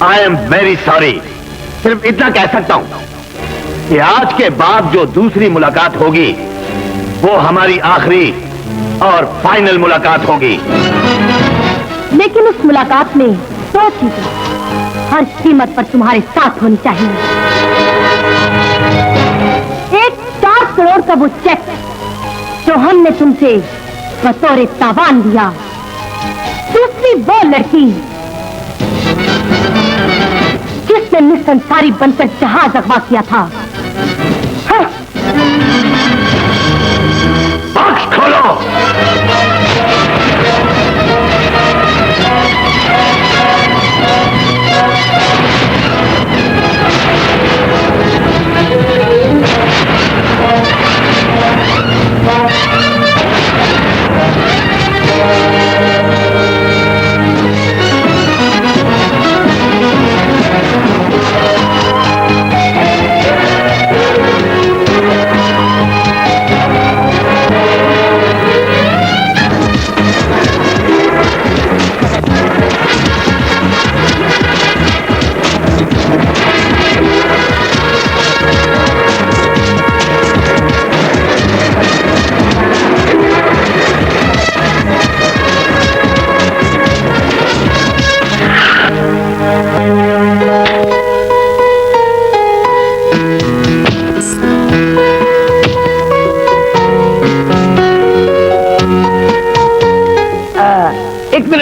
I am very sorry. सिर्फ इतना कह सकता हूं कि आज के बाद जो दूसरी मुलाकात होगी वो हमारी आखिरी और फाइनल मुलाकात होगी। लेकिन उस मुलाकात में 2 चीजें हर कीमत पर तुम्हारे साथ होनी चाहिए। एक 4 करोड़ का वो चेक जो हमने तुमसे बतौर तावान दिया। दूसरी वो लड़की जिसने मिस अंसारी बनकर जहाज अगवा किया था। हाँ। बॉक्स खोलो।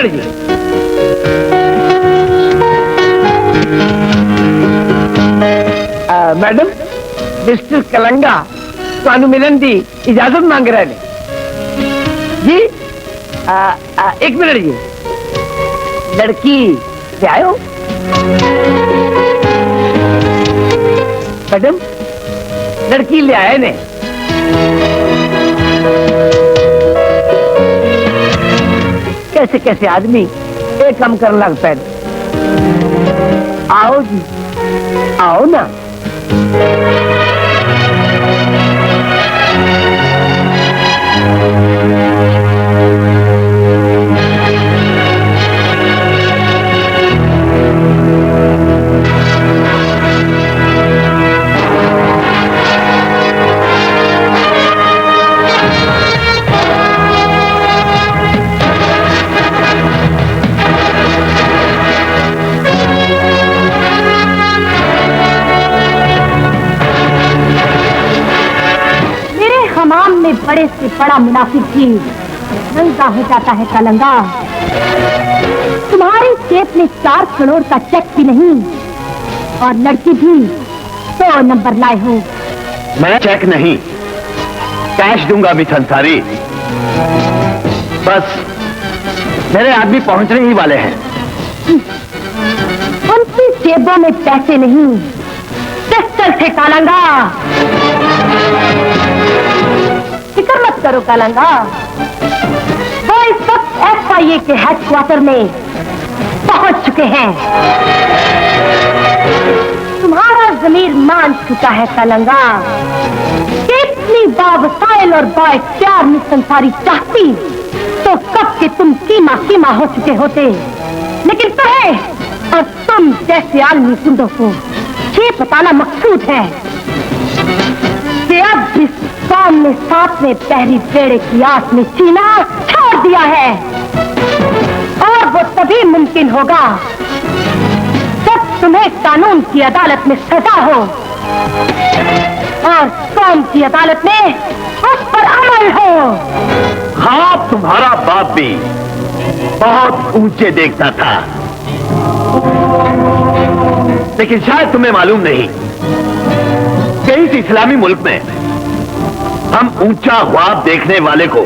मिनट जी। मैडम मिस्टर कलंगा थानू मिलन दी इजाजत मांग रहे हैं जी। एक मिनट जी, लड़की से आयो। मैडम लड़की ले आए ने। कैसे कैसे आदमी एक काम करने लग पे। आओ जी आओ ना। बड़े से बड़ा मुनाफिक भी नंगा हो जाता है कलंगा। तुम्हारी जेब में 4 करोड़ का चेक भी नहीं और लड़की भी 100 नंबर लाए हो। मैं चेक नहीं कैश दूंगा मिस अंसारी। बस मेरे आदमी पहुंचने ही वाले हैं। उनकी जेबों में पैसे नहीं पिस्टल थे कलंगा। फिक्र मत करो कलंगा, वो इस वक्त FIA के हेडक्वार्टर में पहुंच चुके हैं। तुम्हारा जमीर मान चुका है कलंगा कि इतनी बावसाइल और बाइख्तियार मिस अंसारी चाहती तो कब के तुम कीमा कीमा हो चुके होते। लेकिन तुम्हें और तुम जैसे आलमी गुंडों को ये बताना मकसूद है कि अब इस कौम ने 7वें पहरी बेड़े की आस में जीना छोड़ दिया है और वो तभी मुमकिन होगा जब तुम्हें कानून की अदालत में सजा हो और कौम की अदालत में उस पर अमल हो। हाँ, तुम्हारा बाप भी बहुत ऊंचे देखता था, लेकिन शायद तुम्हें मालूम नहीं कि इस इस्लामी मुल्क में हम ऊंचा ख्वाब देखने वाले को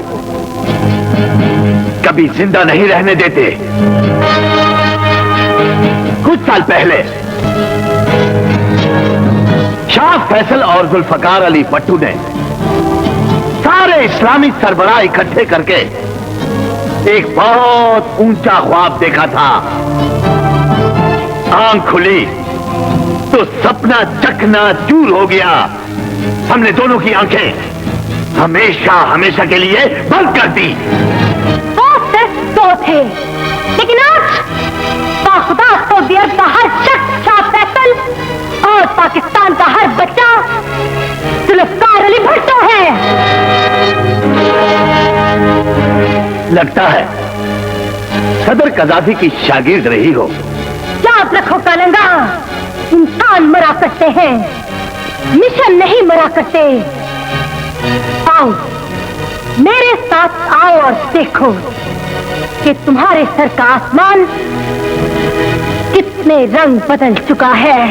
कभी जिंदा नहीं रहने देते। कुछ साल पहले शाह फैसल और जुल्फकार अली भट्टू ने सारे इस्लामी सरबराह इकट्ठे करके एक बहुत ऊंचा ख्वाब देखा था। आंख खुली तो सपना चकना चूर हो गया। हमने दोनों की आंखें हमेशा हमेशा के लिए बंद कर दी। वो सिर्फ 2 थे, लेकिन आज बाखुदा सऊदीअरब का हर शख्स शाह फैसल और पाकिस्तान का हर बच्चा जुल्फकार अली भट्टो है। लगता है सदर कज़ाफी की शागिर्द रही हो। याद रखो कलंगा, इंसान मरा करते हैं, मिशन नहीं मरा करते। आओ मेरे साथ आओ और देखो कि तुम्हारे सर का आसमान कितने रंग बदल चुका है।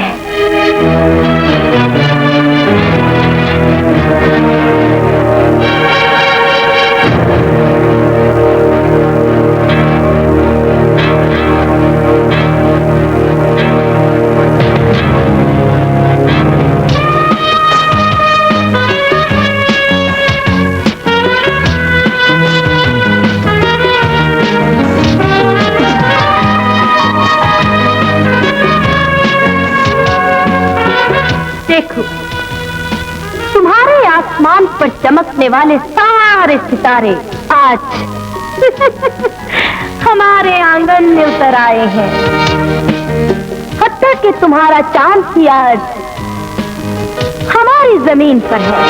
देखो तुम्हारे आसमान पर चमकने वाले सारे सितारे आज हमारे आंगन में उतर आए हैं। हत्ता कि तुम्हारा चांद भी आज हमारी जमीन पर है।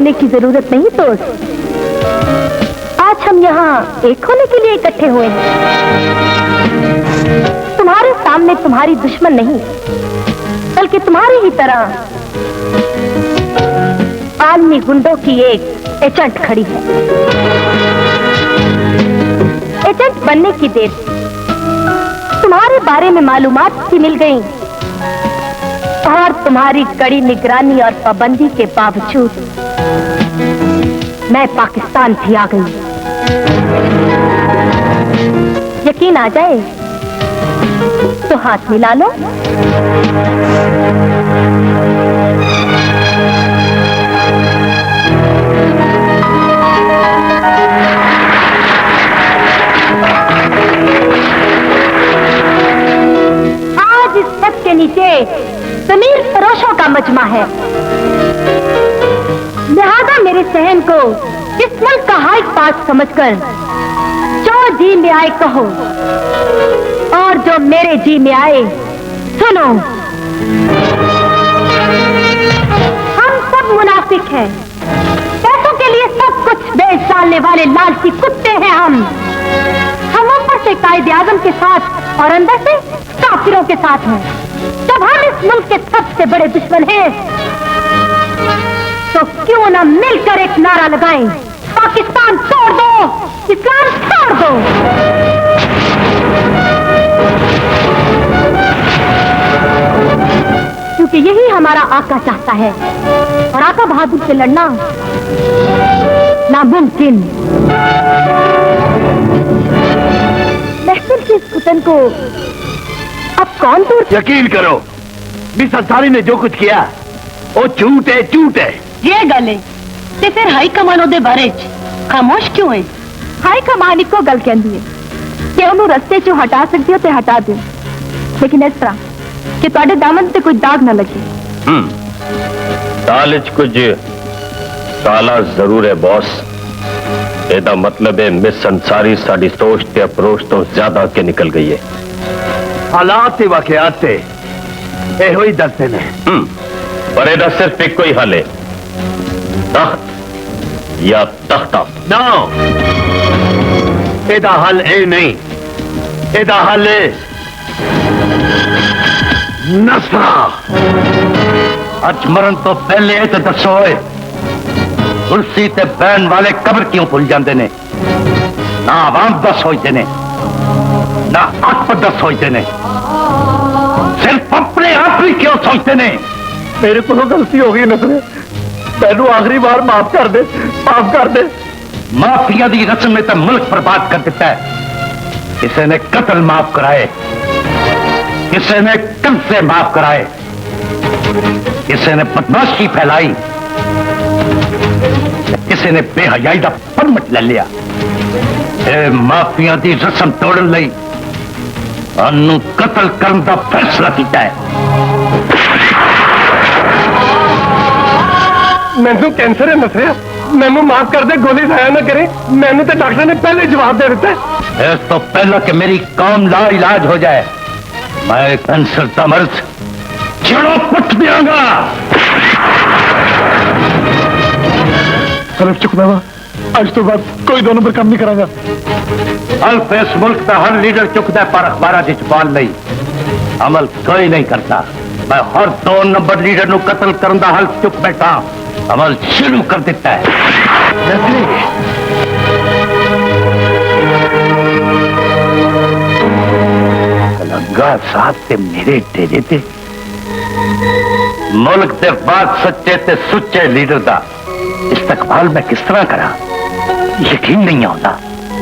होने की जरूरत नहीं दोस्त। आज हम यहाँ एक होने के लिए इकट्ठे हुए हैं। तुम्हारे सामने तुम्हारी दुश्मन नहीं, बल्कि तुम्हारी ही तरह आलमी गुंडों की एक एजेंट खड़ी है। एजेंट बनने की देर तुम्हारे बारे में मालूमात भी मिल गई और तुम्हारी कड़ी निगरानी और पाबंदी के बावजूद मैं पाकिस्तान भी आ गई। यकीन आ जाए तो हाथ मिला लो। आज इस छत के नीचे जमीर फरोशों का मजमा है, लिहाजा मेरे सहन को इस मुल्क का हाई पास समझकर जो जी में आए कहो और जो मेरे जी में आए सुनो। हम सब मुनाफिक हैं, पैसों के लिए सब कुछ बेच डालने वाले लालची कुत्ते हैं। हम ऊपर से कायदे आजम के साथ और अंदर से काफिरों के साथ हैं। जब हम इस मुल्क के सबसे बड़े दुश्मन हैं तो क्यों ना मिलकर एक नारा लगाएं, पाकिस्तान तोड़ दो, इस्लाम तोड़ दो। क्योंकि यही हमारा आका चाहता है और आका बहादुर से लड़ना नामुमकिन। महफिल की इस घुटन को अब कौन दूर? यकीन करो, मिस अंसारी ने जो कुछ किया वो झूठ है, झूठ है। ये गले ते फिर हाई कमान दे बारे खामोश क्यों है? हाई कमान को गल कहती है कि उन्होंने रस्ते चो हटा सकती हो तो हटा दो, लेकिन इस तरह कि ਤੁਹਾਡੇ दामन ते कोई दाग न लगे। दाल च कुछ काला जरूर है बॉस। एदा मतलब है मिस अंसारी साड़ी सोच ते अप्रोच तो ज्यादा के निकल गई है। हालात ते वाकयात ते एहो ही दसते ने। पर एदा सिर्फ एक ही हल है, तख्त या तख्ता। नो, एदा हल ए नहीं, एदा हल है नसरा। अज मरन तो पहले तो दसो, कुर्सी ते बैन वाले कब्र क्यों भुल जाते ने? ना आवाम दस सोचते ने, ना आप दस सोचते ने, सिर्फ अपने आप ही क्यों सोचते ने? मेरे को गलती हो गई नसरे, मैनू आखिरी बार माफ कर दे, माफ कर दे। माफिया की रस्म ने तो मुल्क बर्बाद कर दिता है। किसी ने कत्ल माफ कराए, किसी ने कब्जे माफ कराए, किसी ने बदमाशी फैलाई, किसी ने बेहयाई का परमिट ले लिया। माफिया की रस्म तोड़न लई अनु कत्ल करने का फैसला किया है। मैनू कैंसर है नसरिया, मैनू माफ कर दे, गोली खाया ना करे। मैनू तो डॉक्टर ने पहले जवाब दे दिता है। इस तो पहले कि मेरी कौम ला इलाज हो जाए, मैं कैंसर का मर्ज जड़ों पुट दियांगा। चुप बाबा, आज तो बाद कोई दो नंबर काम नहीं करांगा। हल्फ इस मुल्क का हर लीडर चुकता है, पर अखबार की जुबान नहीं, अमल कोई नहीं करता। मैं हर 2 नंबर लीडर नु कत्ल करने का हल्फ चुक बैठा, अमल शुरू कर देता है। लंगा साहब ते मेरे डेरे ते मुल्क के बाद सच्चे ते सुच्चे लीडर का इस्तकबाल मैं किस तरह करा? यकीन नहीं आता।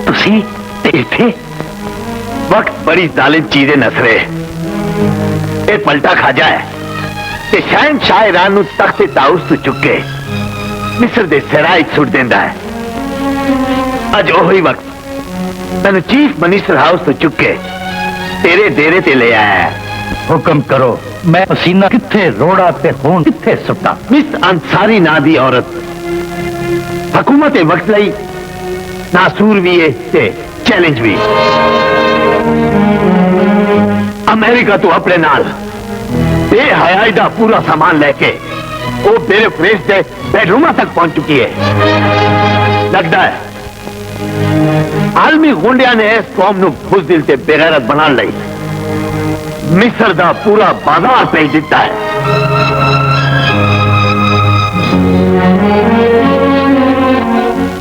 तुसी ते इत्थे वक्त बड़ी जालिम चीज है नसरे। ये पलटा खा जाए ते शहनशाह ईरान नू तख्ते ताउस तो चुके मिस्र दे सराय सुट देंदा है। अज ओही वक्त मैंने चीफ मिनिस्टर हाउस तो चुके तेरे डेरे ते ले आया है। हुक्म करो, मैं पसीना किथे रोड़ा ते खून किथे सुटा। मिस अंसारी ना दी औरत हुकूमत वक्त लई नासूर भी है ते चैलेंज भी। अमेरिका तो अपने नाल बेहयाई दा पूरा सामान लेके वो मेरे फ्रेश दे बेडरूमा तक पहुंच चुकी है। लगता है आलमी गुंडिया ने इस कौम नू बुज़दिल ते बेगैरत बना लई मिस्र दा पूरा बाजार भेज दिता है।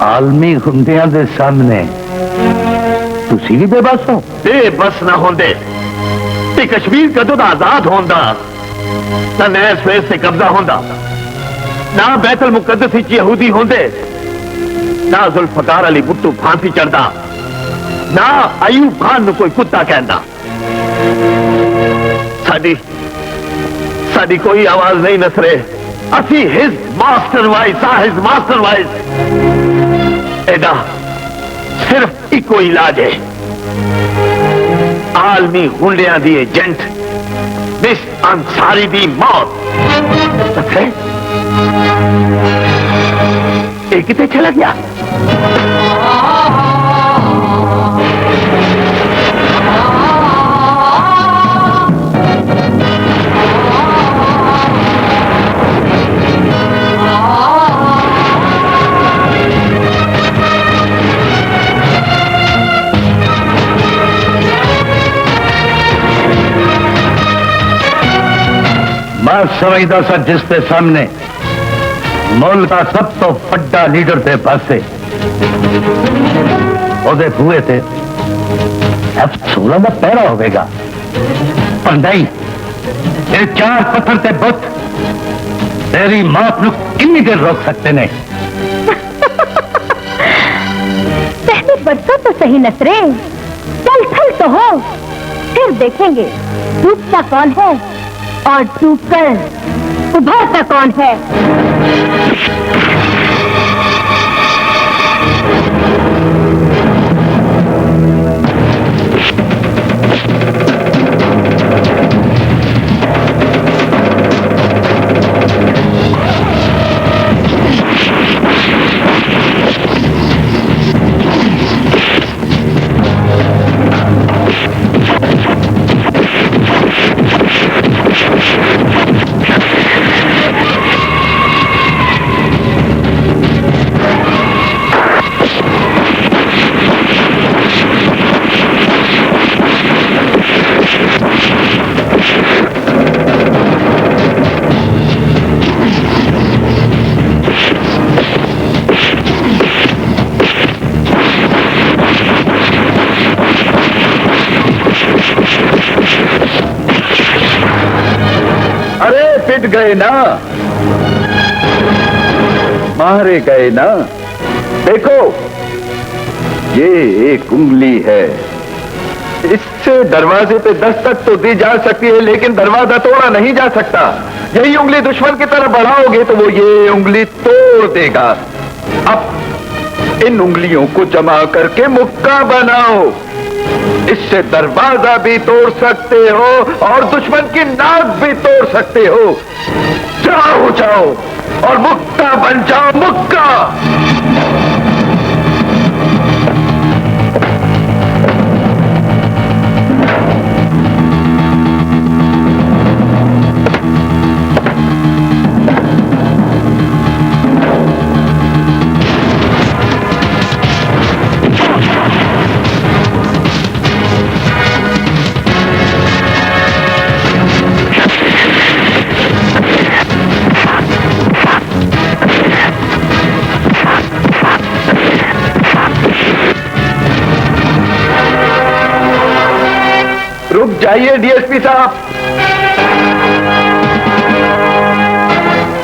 आलमी गुंडिया के सामने तुसी भी बेबस हो? बेबस ना होंदे ते कश्मीर कदों दा आजाद होंदा ना नैस फेस से कब्जा होंदा, ना बैतुल मुकद्दस विच यहूदी होंदे, ना जुल्फकार अली भुट्टो फांसी चढ़दा, ना अयूब खान नू कोई कुत्ता कहंदा। साडी कोई आवाज नहीं नसरे। असी हिज मास्टर वाइज एदा सिर्फ इको इलाज है, आलमी गुंडिया दी एजेंट मिस अंसारी दी मौत। ये कितने चला गया? मैं समझदा सा जिसके सामने मुल्क का सब तो बड़ा लीडर थे पासे ओदे हुए थे F16 का पहरा होगा, पर नहीं, ये 4 पत्थर से बुत तेरी मौत को कितनी देर रोक सकते ने? पहले बरसों तो सही नसरे, चल थल तो हो, फिर देखेंगे डूबता कौन है और डूबकर उभरता कौन है। पिट गए ना, मारे गए ना। देखो ये एक उंगली है, इससे दरवाजे पे दस्तक तो दी जा सकती है लेकिन दरवाजा तोड़ा नहीं जा सकता। यही उंगली दुश्मन की तरफ बढ़ाओगे तो वो ये उंगली तोड़ देगा। अब इन उंगलियों को जमा करके मुक्का बनाओ, इससे दरवाजा भी तोड़ सकते हो और दुश्मन की नाक भी तोड़ सकते हो। जाओ जाओ और मुक्का बन जाओ, मुक्का। रुक जाइए डीएसपी साहब।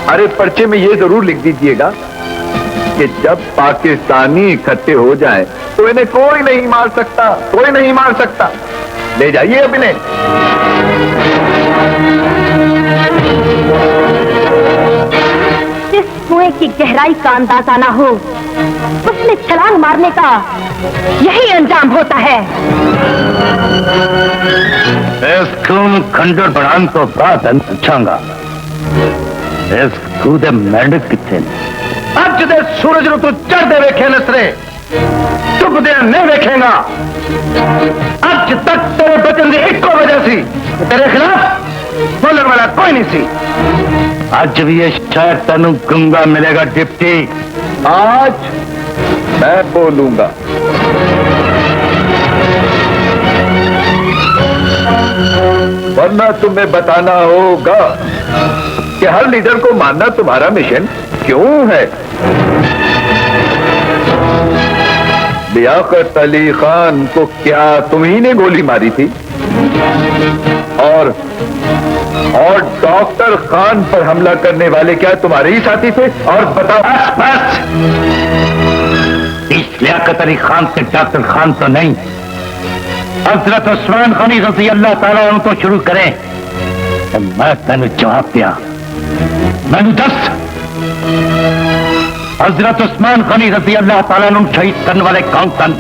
अरे पर्चे में ये जरूर लिख दीजिएगा कि जब पाकिस्तानी इकट्ठे हो जाए तो इन्हें कोई नहीं मार सकता, कोई नहीं मार सकता। ले जाइए अब इन्हें। जिस कुएं की गहराई का अंदाजा ना हो उसमें छलांग मारने का यही अंजाम होता है। इस खून खंडर बढ़ाने तो बात पूछांगा, इस खूदे मेंढक कितने अज दे सूरज नु तू चढ़ते वेखे नसरे, डुबदे नहीं वेखेगा। अज तक तेरे बचन की इको वजह सी तेरे खिलाफ बोलने वाला कोई नहीं सी। आज भी ये शहर तेन गंगा मिलेगा डिप्टी। आज मैं बोलूंगा। वरना तुम्हें बताना होगा कि हर लीडर को मानना तुम्हारा मिशन क्यों है। लियाकत अली खान को क्या तुम ही ने गोली मारी थी? और डॉक्टर खान पर हमला करने वाले क्या तुम्हारे ही साथी थे? और बताओ। बस इस लियाकत अली खान से डॉक्टर खान तो नहीं, हजरत उस्मान गनी रज़ी अल्लाह ताला अन्हु तो शुरू करें। तो मैं तेन जवाब दिया, मैनू दस हजरत उस्मान गनी रज़ी अल्लाह ताला अन्हु शहीद करने वाले कौन सन?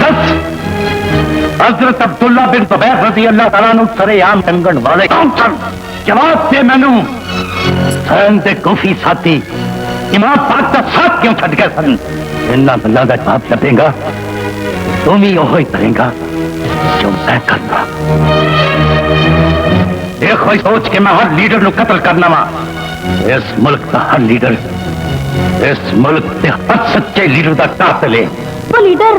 दस हजरत अब्दुल्ला बिन जुबैर रज़ी अल्लाह ताला अन्हु सरेआम टंगन वाले कौन सन? जवाब दे मैनू। सैन दे कूफी साथी इमाम पाक का साथ क्यों छड़ गए सन? इन्ना गल्लां दा जवाब लभेगा तुम ही वही करेगा जो मैं करना। देखो सोच के मैं हर लीडर को कत्ल करना वा। इस मुल्क का हर लीडर, इस मुल्क के हर सच्चे लीडर का कातिल है। वो लीडर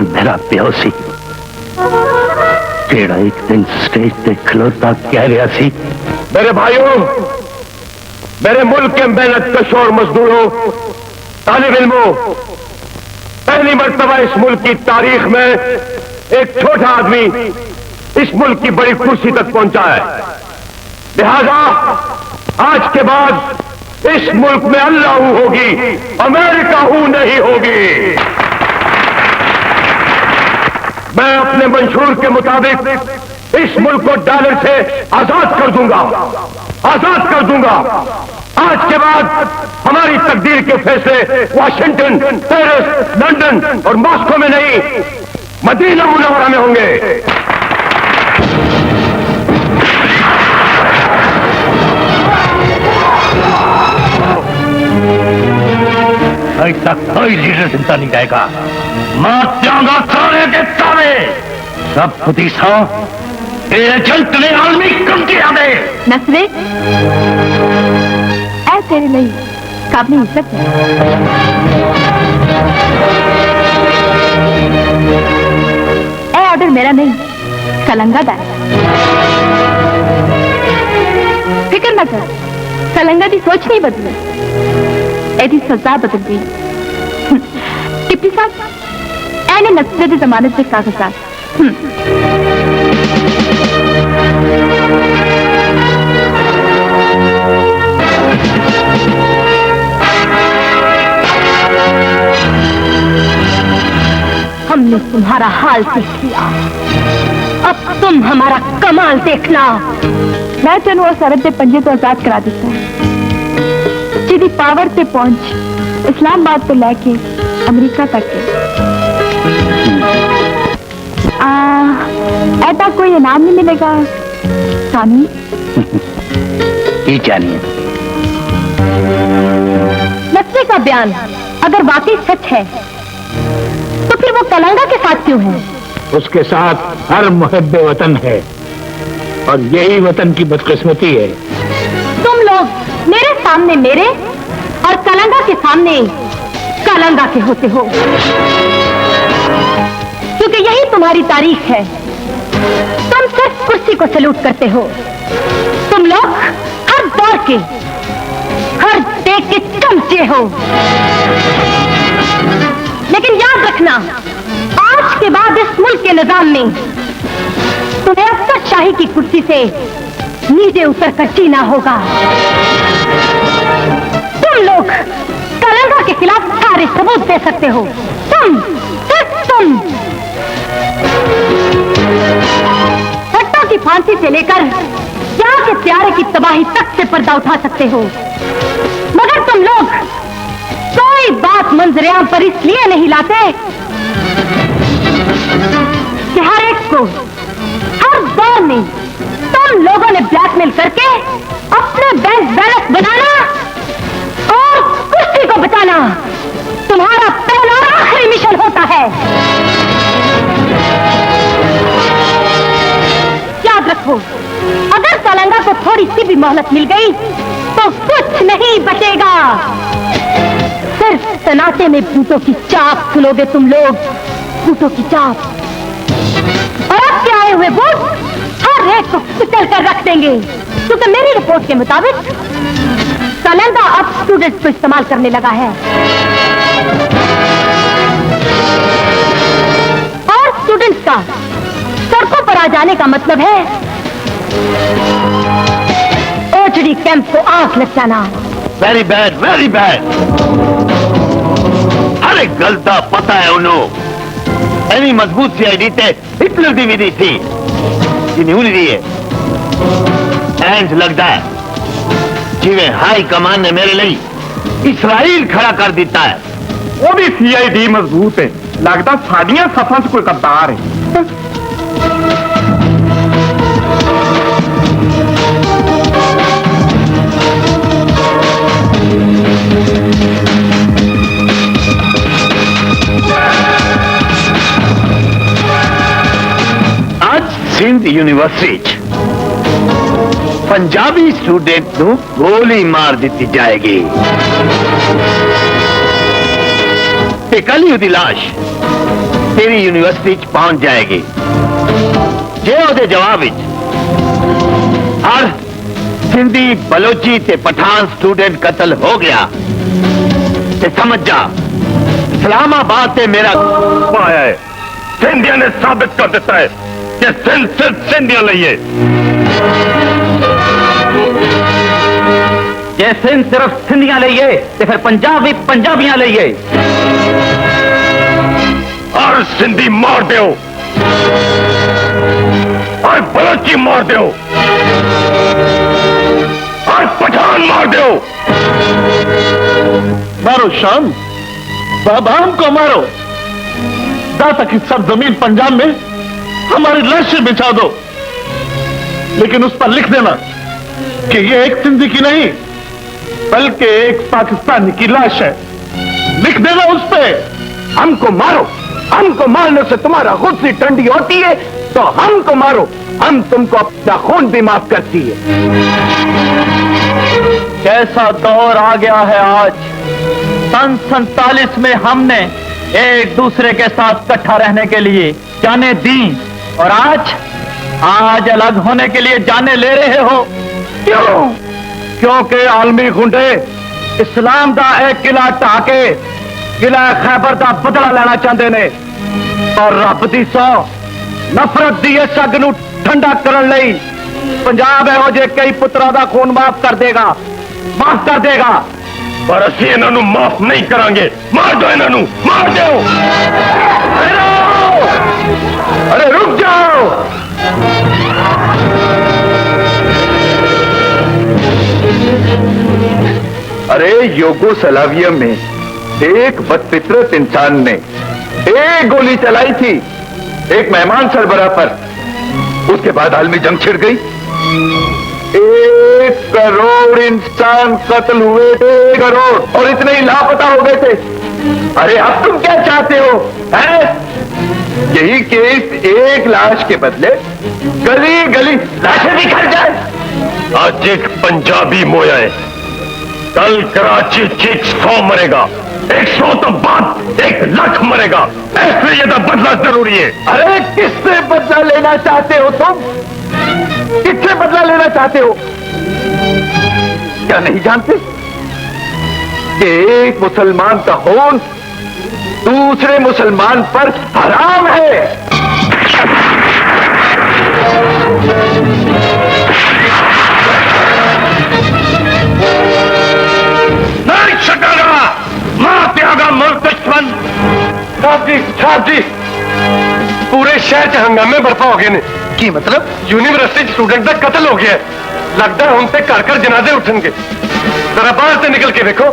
मेरा प्यो सी, जेड़ा एक दिन स्टेज पे खलोता कह रहा सी, मेरे भाइयों, मेरे मुल्क के मेहनत कशोर मजदूरों, तालिब इल्मों, पहली मर्तबा इस मुल्क की तारीख में एक छोटा आदमी इस मुल्क की बड़ी कुर्सी तक पहुंचा है। लिहाजा आज के बाद इस मुल्क में अल्लाह होगी, अमेरिका हूं नहीं होगी। मैं अपने मंशूर के मुताबिक इस मुल्क को डॉलर से आजाद कर दूंगा। आज के बाद हमारी तकदीर के फैसले वाशिंगटन, पेरिस, लंदन और मॉस्को में नहीं, मदीना मुनव्वरा में होंगे। अभी तक कोई लीडर जिंदा नहीं रहेगा। मार जाऊंगा सारे के सारे। सब पुलिसा एजेंट ने आलमी कम किया दे। नसरे ऐ तेरे लिए काबिल इज्जत है। ऐ ऑर्डर मेरा नहीं, कलंगा दा है। फिक्र न कर, कलंगा की सोच नहीं बदली, एदी सजा बदल गई। टिप्पी साहब ऐने नसरे की जमानत के कागजात। हमने तुम्हारा हाल देख लिया, अब तुम हमारा कमाल देखना। मैं तेन उस औरत के पंजे तो आजाद करा दिता है जिहदी पावर से पहुंच इस्लामाबाद तो लैके अमेरिका तक है। ऐसा कोई इनाम नहीं मिलेगा सानी? ये जानिए, नस्रे का बयान अगर वाकई सच है तो फिर वो कलंगा के साथ क्यों है? उसके साथ हर मुहब्बे वतन है और यही वतन की बदकिस्मती है। तुम लोग मेरे सामने मेरे और कलंगा के सामने कलंगा के होते हो, क्योंकि यही तुम्हारी तारीख है। तुम सिर्फ कुर्सी को सैल्यूट करते हो। तुम लोग हर दौर के, हर देश के चमचे हो। लेकिन याद रखना, आज के बाद इस मुल्क के निजाम में तुम्हें अफसरशाही की कुर्सी से नीचे उतर कर जीना होगा। तुम लोग कलंगा के खिलाफ सारे सबूत दे सकते हो। सिर्फ तुम भट्टो की फांसी से लेकर यहाँ के प्यारे की तबाही तक से पर्दा उठा सकते हो, मगर तुम लोग कोई बात मंजरेआम पर इसलिए नहीं लाते कि हर एक को हर दौर में तुम लोगों ने ब्लैकमेल करके अपने बैंक बैलेंस बनाना और कुर्सी को बचाना तुम्हारा पहला और आखिरी मिशन होता है। मोहलत मिल गई तो कुछ नहीं बचेगा। सिर्फ सनाटे में बूटों की चाप सुलोगे तुम लोग, बूटों की चाप। और अब के आए हुए बूट हर एक को कुचल कर रख देंगे, क्योंकि मेरी रिपोर्ट के मुताबिक सलंगा अब स्टूडेंट्स को इस्तेमाल करने लगा है। और स्टूडेंट्स का सड़कों पर आ जाने का मतलब है ओचडी कैंप को आंख लग जाना। Very bad, very bad. अरे गलता पता है उन्होंने एनी मजबूत सीआईडी ते हिटलर दी विधि थी जिन्हें दी है। एंड लगता है जिवे हाई कमान ने मेरे लिए इसराइल खड़ा कर दिता है। वो भी सीआईडी मजबूत है, लगता साड़ियां सफा कोई गद्दार है। आज सिंध यूनिवर्सिटी पंजाबी स्टूडेंट को गोली मार दी जाएगी ते कल ही उसकी लाश तेरी यूनिवर्सिटी पहुंच जाएगी। जे ਉਹਦੇ जवाब हर सिंधी बलोची ते पठान स्टूडेंट कत्ल हो गया ते समझ जा इस्लामाबाद ते मेरा आया है। सिंधिया ने साबित कर देता है कि सिंध सिर्फ सिंधिया लिए। ये सिंध सिर्फ सिंधिया लिए तो फिर पंजाब भी पंजाबियां लिए। और सिंधी मार दो और बलोची मार दो और पठान मार दो। मारो शाम बाबाम को मारो, दाता की सब जमीन पंजाब में हमारी लाशें बिछा दो, लेकिन उस पर लिख देना कि ये एक सिंधी की नहीं बल्कि एक पाकिस्तानी की लाश है। लिख देना उस पे। हमको मारो, हमको मारने से तुम्हारा गुस्सी ठंडी होती है तो हमको मारो, हम तुमको अपना खून भी माफ करती है। कैसा दौर आ गया है आज। सन 47 में हमने एक दूसरे के साथ इकट्ठा रहने के लिए जाने दी और आज अलग होने के लिए जाने ले रहे हो। क्यों? क्योंकि आलमी गुंडे इस्लाम का एक किला ढाके किला खैबर का बदला लेना चाहते ने और रब दी सौ नफरत दी इस अग नूं ठंडा करन लई पंजाब इहो जे कई पुत्रा का खून माफ कर देगा, माफ कर देगा। पर असीं इन्हां नूं माफ नहीं करांगे। मार दो इन्हां नूं, मार दो। अरे रुक जाओ। अरे यूगोस्लाविया में एक बदफितरत इंसान ने एक गोली चलाई थी एक मेहमान सरबराह पर, उसके बाद आलमी जंग छिड़ गई। 1 करोड़ इंसान कत्ल हुए, 1 करोड़, और इतने ही लापता हो गए थे। अरे अब तुम क्या चाहते हो? यही केस एक लाश के बदले गली गली लाशें बिखर जाए। आज एक पंजाबी मोया है, कल कराची 100 मरेगा, 100 तो बाद 1 लाख मरेगा। ऐसे ये तो बदला जरूरी है। अरे किससे बदला लेना चाहते हो तुम? किससे बदला लेना चाहते हो? क्या नहीं जानते कि एक मुसलमान का खून दूसरे मुसलमान पर हराम है? नहीं शकागा, मां त्यागा मुल्क दुश्मन। साहब जी पूरे शहर च हंगामे बर्पा हो गए ने। की मतलब? यूनिवर्सिटी स्टूडेंट का कत्ल हो गया है। लगता है उनसे घर जनाजे उठेंगे। जरा बाहर से निकल के देखो।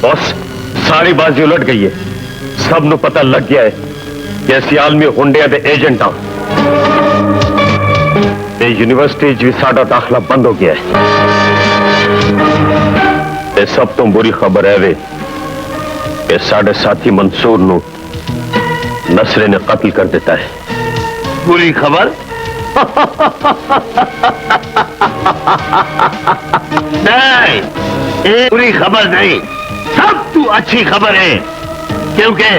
बॉस, सारी बाजी उलट गई है। सब नु पता लग गया है कि ऐसी आलमी हुंडिया दे एजेंट आ। यूनिवर्सिटी भी साडा दाखला बंद हो गया है। ये सब तो बुरी खबर है वे कि साडे साथी मंसूर नु नसरे ने कत्ल कर देता है। बुरी खबर? नहीं, ये बुरी खबर नहीं, सब तू अच्छी खबर है, क्योंकि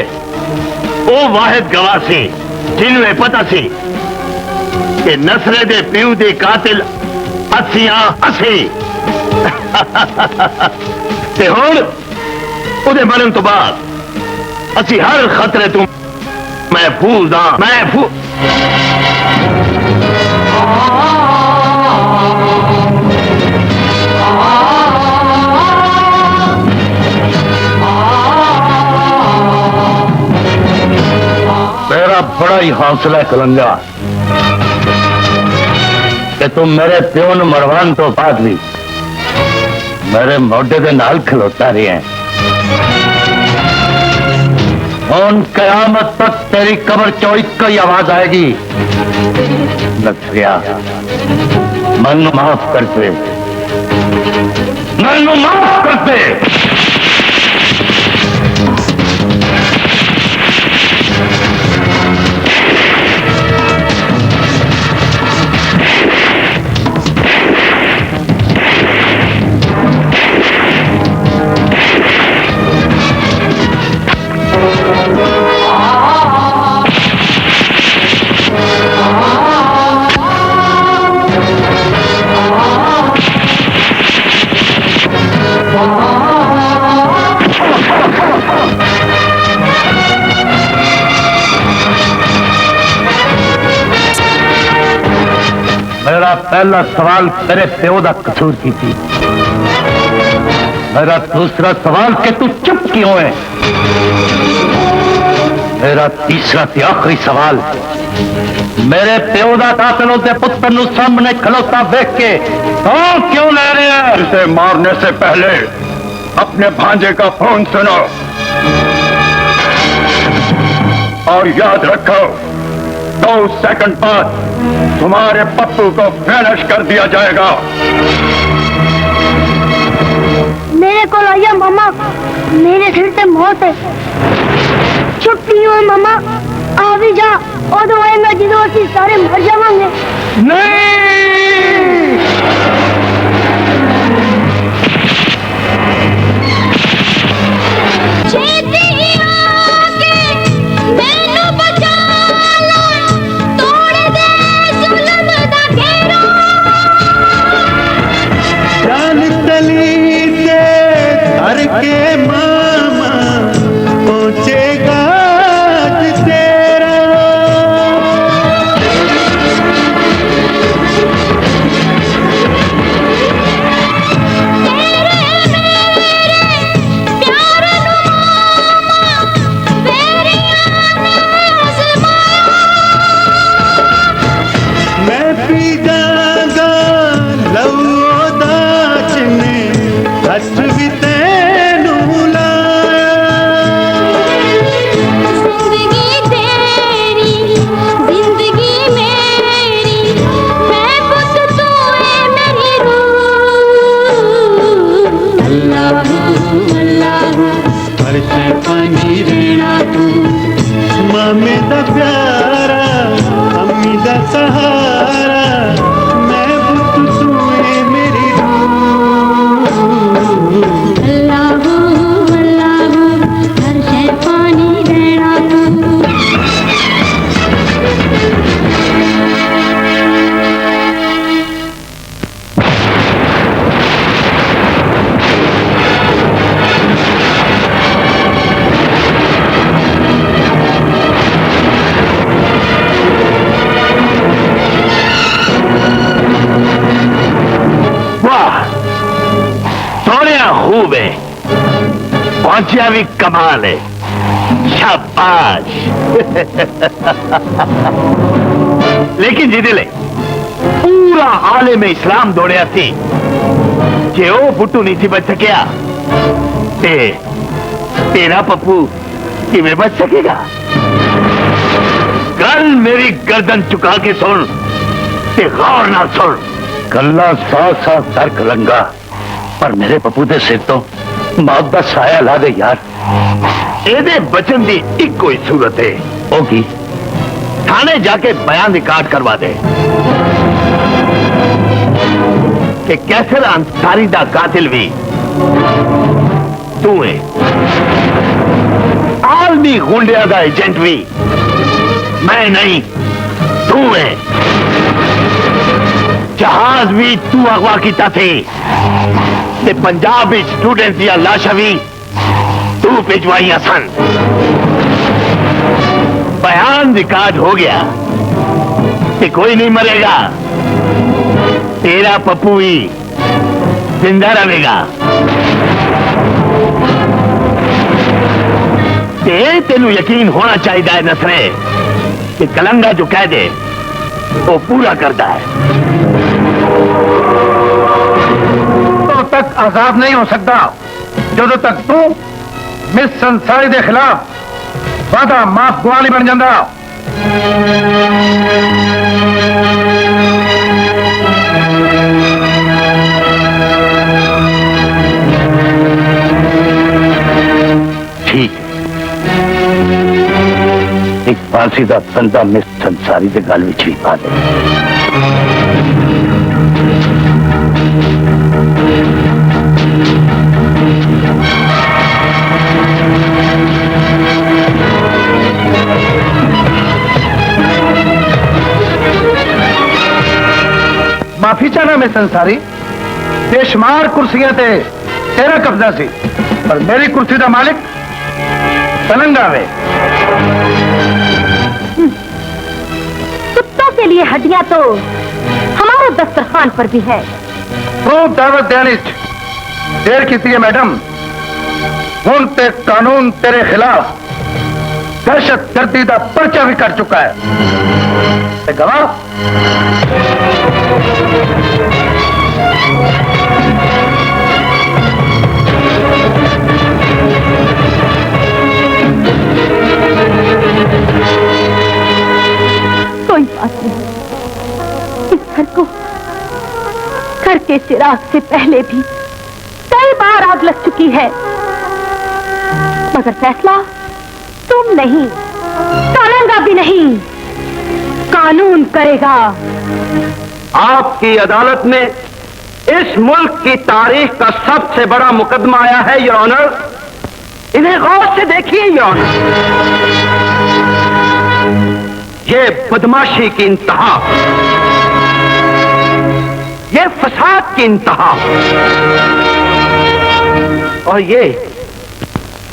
वो वाहिद गवाह से जिन्हें पता सी कि नसरे दे प्यू दे कातिल असियां असी ते हुण उहदे मरण तो बाद असी हर खतरे तो महफूज हाँ। महफूज मेरा बड़ा ही हौसला है कलंगा कि तुम मेरे प्यो ने मरवान तो बाद भी मेरे मोढे दे नाल खलोता रहे हैं। उन कयामत तक तेरी कब्र चो एक ही आवाज आएगी, नसरिया मन माफ कर दे, मन माफ कर दे। मेरा पहला सवाल तेरे प्यो का कसूर की थी। मेरा दूसरा सवाल कि तू चुप क्यों है। मेरा तीसरा ते आखिरी सवाल, मेरे प्यो का कातिल उसके पुत्र नु सामने खलोता देख के तो क्यों ले रहे हैं। इसे मारने से पहले अपने भांजे का फोन सुनो और याद रखो 2 सेकंड बाद तुम्हारे पप्पू को फिनिश कर दिया जाएगा। मेरे को आया मामा, मेरे सिर से मौत है। छुट्टी हो मामा, आ भी जा और मैं जिदों से सारे मर जावांगे। नहीं, के मामा पहुंचेगा तेरा। मैं पी जाऊंगा लवो दाचने हथ भी पानी रहना तू मामे दा प्यारा, अम्मी दा सहारा, मैं बुत तू है मेरी रूह। अल्लाह अल्लाह हर शे पानी रहना तू। खूब है, पहुंचा भी कमाल है, शाबाश। लेकिन जिदे ले पूरा पूरा आलम इस्लाम दौड़िया सी जे ओ बुट्टू नहीं सी बच सकिया ते तेरा पप्पू किवें बच सकेगा? कल मेरी गर्दन चुका के सुन ते गौर ना सुन। गल्ला साफ साफ तर्क लंगा पर मेरे पप्पू दे सिर तो मौत दा साया ला दे यार। एदे बचन दी इक्को ही सूरत है होगी, थाने जाके बयान रिकॉर्ड करवा दे कि कैसर अंसारी दा कातिल भी तू है, आलमी गुंडिया दा एजेंट भी मैं नहीं तू है, जहाज भी तू अगवा किया थे ते पंजाब स्टूडेंट दिया लाशा भी तू भिजवाइया सन। बयान रिकॉर्ड हो गया कि कोई नहीं मरेगा, तेरा पप्पू ही जिंदा रहेगा। तेनू यकीन होना चाहिए नसरे कि कलंगा जो कह दे वो पूरा करता है। तो तक आजाद नहीं हो सकता जो तक तू मिस संसारी के खिलाफ वादा माफ गुआली बन जाता। ठीक एक फांसी का बंदा मिस संसारी के गल विच भी पा दे। माफी चाहना मैं संसारी, बेशुमार कुर्सियां ते तेरा कब्जा सी पर मेरी कुर्सी का मालिक कलंगा वे। कुत्तों के लिए हड्डियां तो हमारे दस्तरखान पर भी है। खूब दावत देने देर की थी मैडम, हुन ते कानून तेरे खिलाफ दहशत गर्दी का पर्चा भी कर चुका है। ते गवाह कोई बात नहीं, इस घर के चिराग से पहले भी कई बार आग लग चुकी है, मगर फैसला तुम नहीं, कलंगा भी नहीं, कानून करेगा। आपकी अदालत में इस मुल्क की तारीख का सबसे बड़ा मुकदमा आया है योर ऑनर। इन्हें गौर से देखिए योर ऑनर, ये बदमाशी की इंतहा, ये फसाद की इंतहा और ये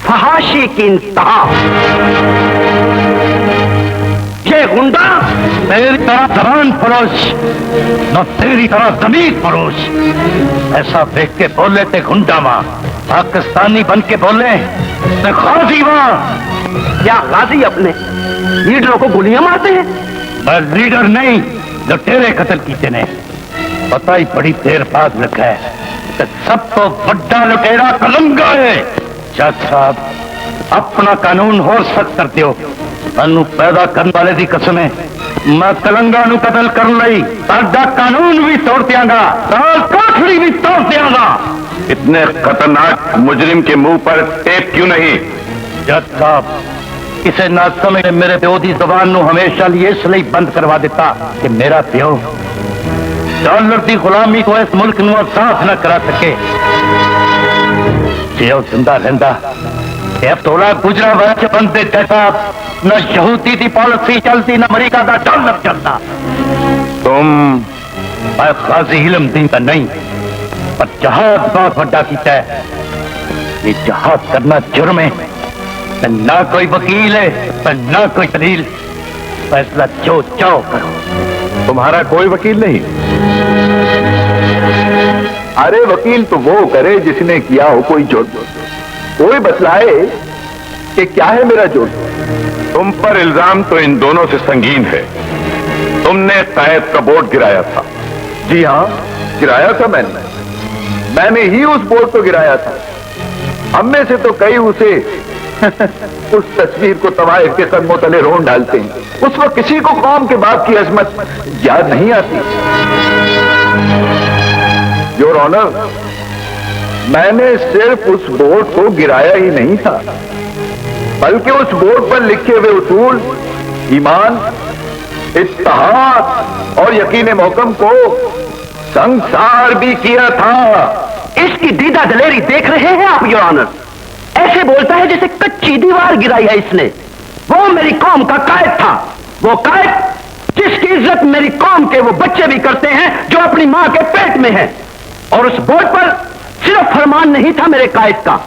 फहाशी की इंतहा। ये गुंडा मेरी तरह जबान फरोश न तेरी तरह जमीन फरोश। ऐसा देख के बोले थे गुंडा मां, पाकिस्तानी बन के बोले थे गाजी मां। क्या गाजी अपने लीडरों को गोलियां मारते हैं? मैं लीडर नहीं, लुटेरे कत्ल कीते ने। पता ही बड़ी देर बाद लगा है कि सब तो बड़ा लुटेरा कलंगा है। जज साहब अपना कानून होर सख्त कर दियो। मैनू पैदा करने वाले की कसम है, मैं कलंगा नू कतल कर लई साडा कानून भी तोड़ दियांगा, काठड़ी भी तोड़ दियांगा। इतने खतरनाक मुजरिम के मुंह पर टेप क्यों नहीं? जज साहब किसी ना समझ मेरे प्यो की जबान नू हमेशा लिए इसलिए बंद करवा दिता कि मेरा प्यो डॉलर की गुलामी को इस मुल्क नू साफ न करा सके। जे वो जिंदा रहंदा तोला गुजरा वर्ष बनते जैसा न यहूदी की पॉलिसी चलती न अमरीका का डॉलर चलता। तुम मैं खाजी इल्म दींदा नहीं पर जहाज बहुत बड़ा किया है। ये जहाज करना जुर्म है, ना कोई वकील है ना कोई दलील। फैसला जो चाहो करो। तुम्हारा कोई वकील नहीं? अरे वकील तो वो करे जिसने किया हो कोई जुर्म। कोई बतलाए कि क्या है मेरा जुर्म। तुम पर इल्जाम तो इन दोनों से संगीन है। तुमने कैद का बोर्ड गिराया था, जी हाँ, गिराया था मैंने ही उस बोर्ड को गिराया था। हम में से तो कई उसे उस तस्वीर को तवाइफ के कदमों तले रोन डालते हैं। उस वक्त किसी को कौम के बाप की अजमत याद नहीं आती। योर ऑनर, मैंने सिर्फ उस बोर्ड को गिराया ही नहीं था, बल्कि उस बोर्ड पर लिखे हुए उसूल, ईमान, इत्तेहाद और यकीन मोहकम को संसार भी किया था। इसकी दीदा दलेरी देख रहे हैं आप योर ऑनर? ऐसे बोलता है जैसे कच्ची दीवार गिराई है इसने। वो मेरी कौम का कायद था, वो कायद जिसकी इज्जत मेरी कौम के वो बच्चे भी करते हैं जो अपनी मां के पेट में है। और उस बोर्ड पर सिर्फ फरमान नहीं था मेरे कायद का,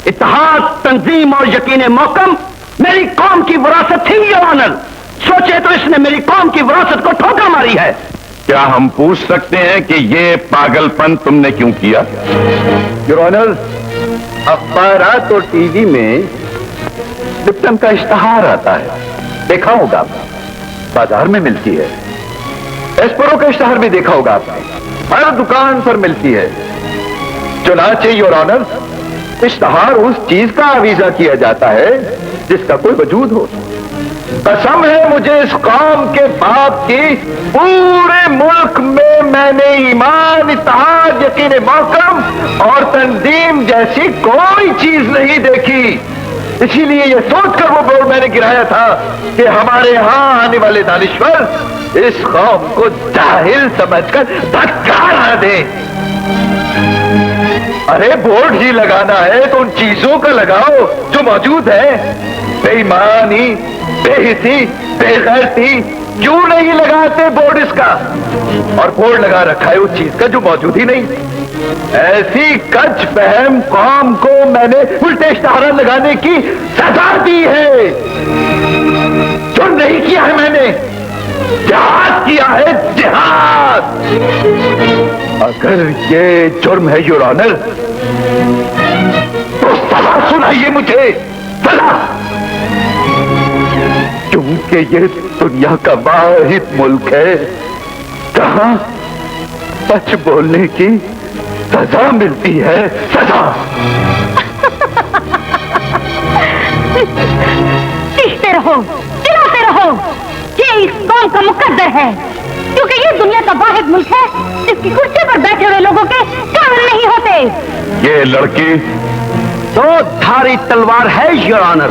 इत्तेहाद, तंजीम और यकीन मोहकम मेरी कौम की विरासत थी योर ऑनर। सोचे तो इसने मेरी कौम की विरासत को ठोकर मारी है। क्या हम पूछ सकते हैं कि ये पागलपन तुमने क्यों किया? योर ऑनर, अखबारात और टीवी में लिप्टन का इश्तहार आता है, देखा होगा, बाजार में मिलती है। एस्परो का इश्तहार भी देखा होगा आपने, हर दुकान पर मिलती है। चुनांचे योर ऑनर, इश्तहार उस चीज का आवीजा किया जाता है जिसका कोई वजूद हो। कसम है मुझे इस कौम के बाप की, पूरे मुल्क में मैंने ईमान, इत्तेहाद, यकीन मोहकम और तंजीम जैसी कोई चीज नहीं देखी। इसीलिए ये सोचकर वो बोर्ड मैंने गिराया था कि हमारे यहां आने वाले दानिश्वर इस कौम को जाहिल समझकर धक्का न दे। अरे बोर्ड ही लगाना है तो उन चीजों का लगाओ जो मौजूद है। बेईमानी, बेहिसी, बेगैरती क्यों नहीं लगाते बोर्ड इसका? और बोर्ड लगा रखा है उस चीज का जो मौजूद ही नहीं। ऐसी कच फहम कौम को मैंने उल्टे इश्तहार लगाने की सजा दी है। जुर्म नहीं किया है मैंने, जिहाद किया है, जिहाद। अगर ये जुर्म है योर ऑनर तो सजा सुनाइए मुझे, सजा। क्योंकि ये दुनिया का वाहिद मुल्क है जहां सच बोलने की सजा मिलती है, सजा। पीसते रहो, चिल्लाते रहो, ये इस कौम का मुकद्दर है, क्योंकि ये दुनिया का वाहिद मुल्क है जिसकी कुर्सी पर बैठे हुए लोगों के काबिल नहीं होते। ये लड़की दो धारी तलवार है योर ऑनर।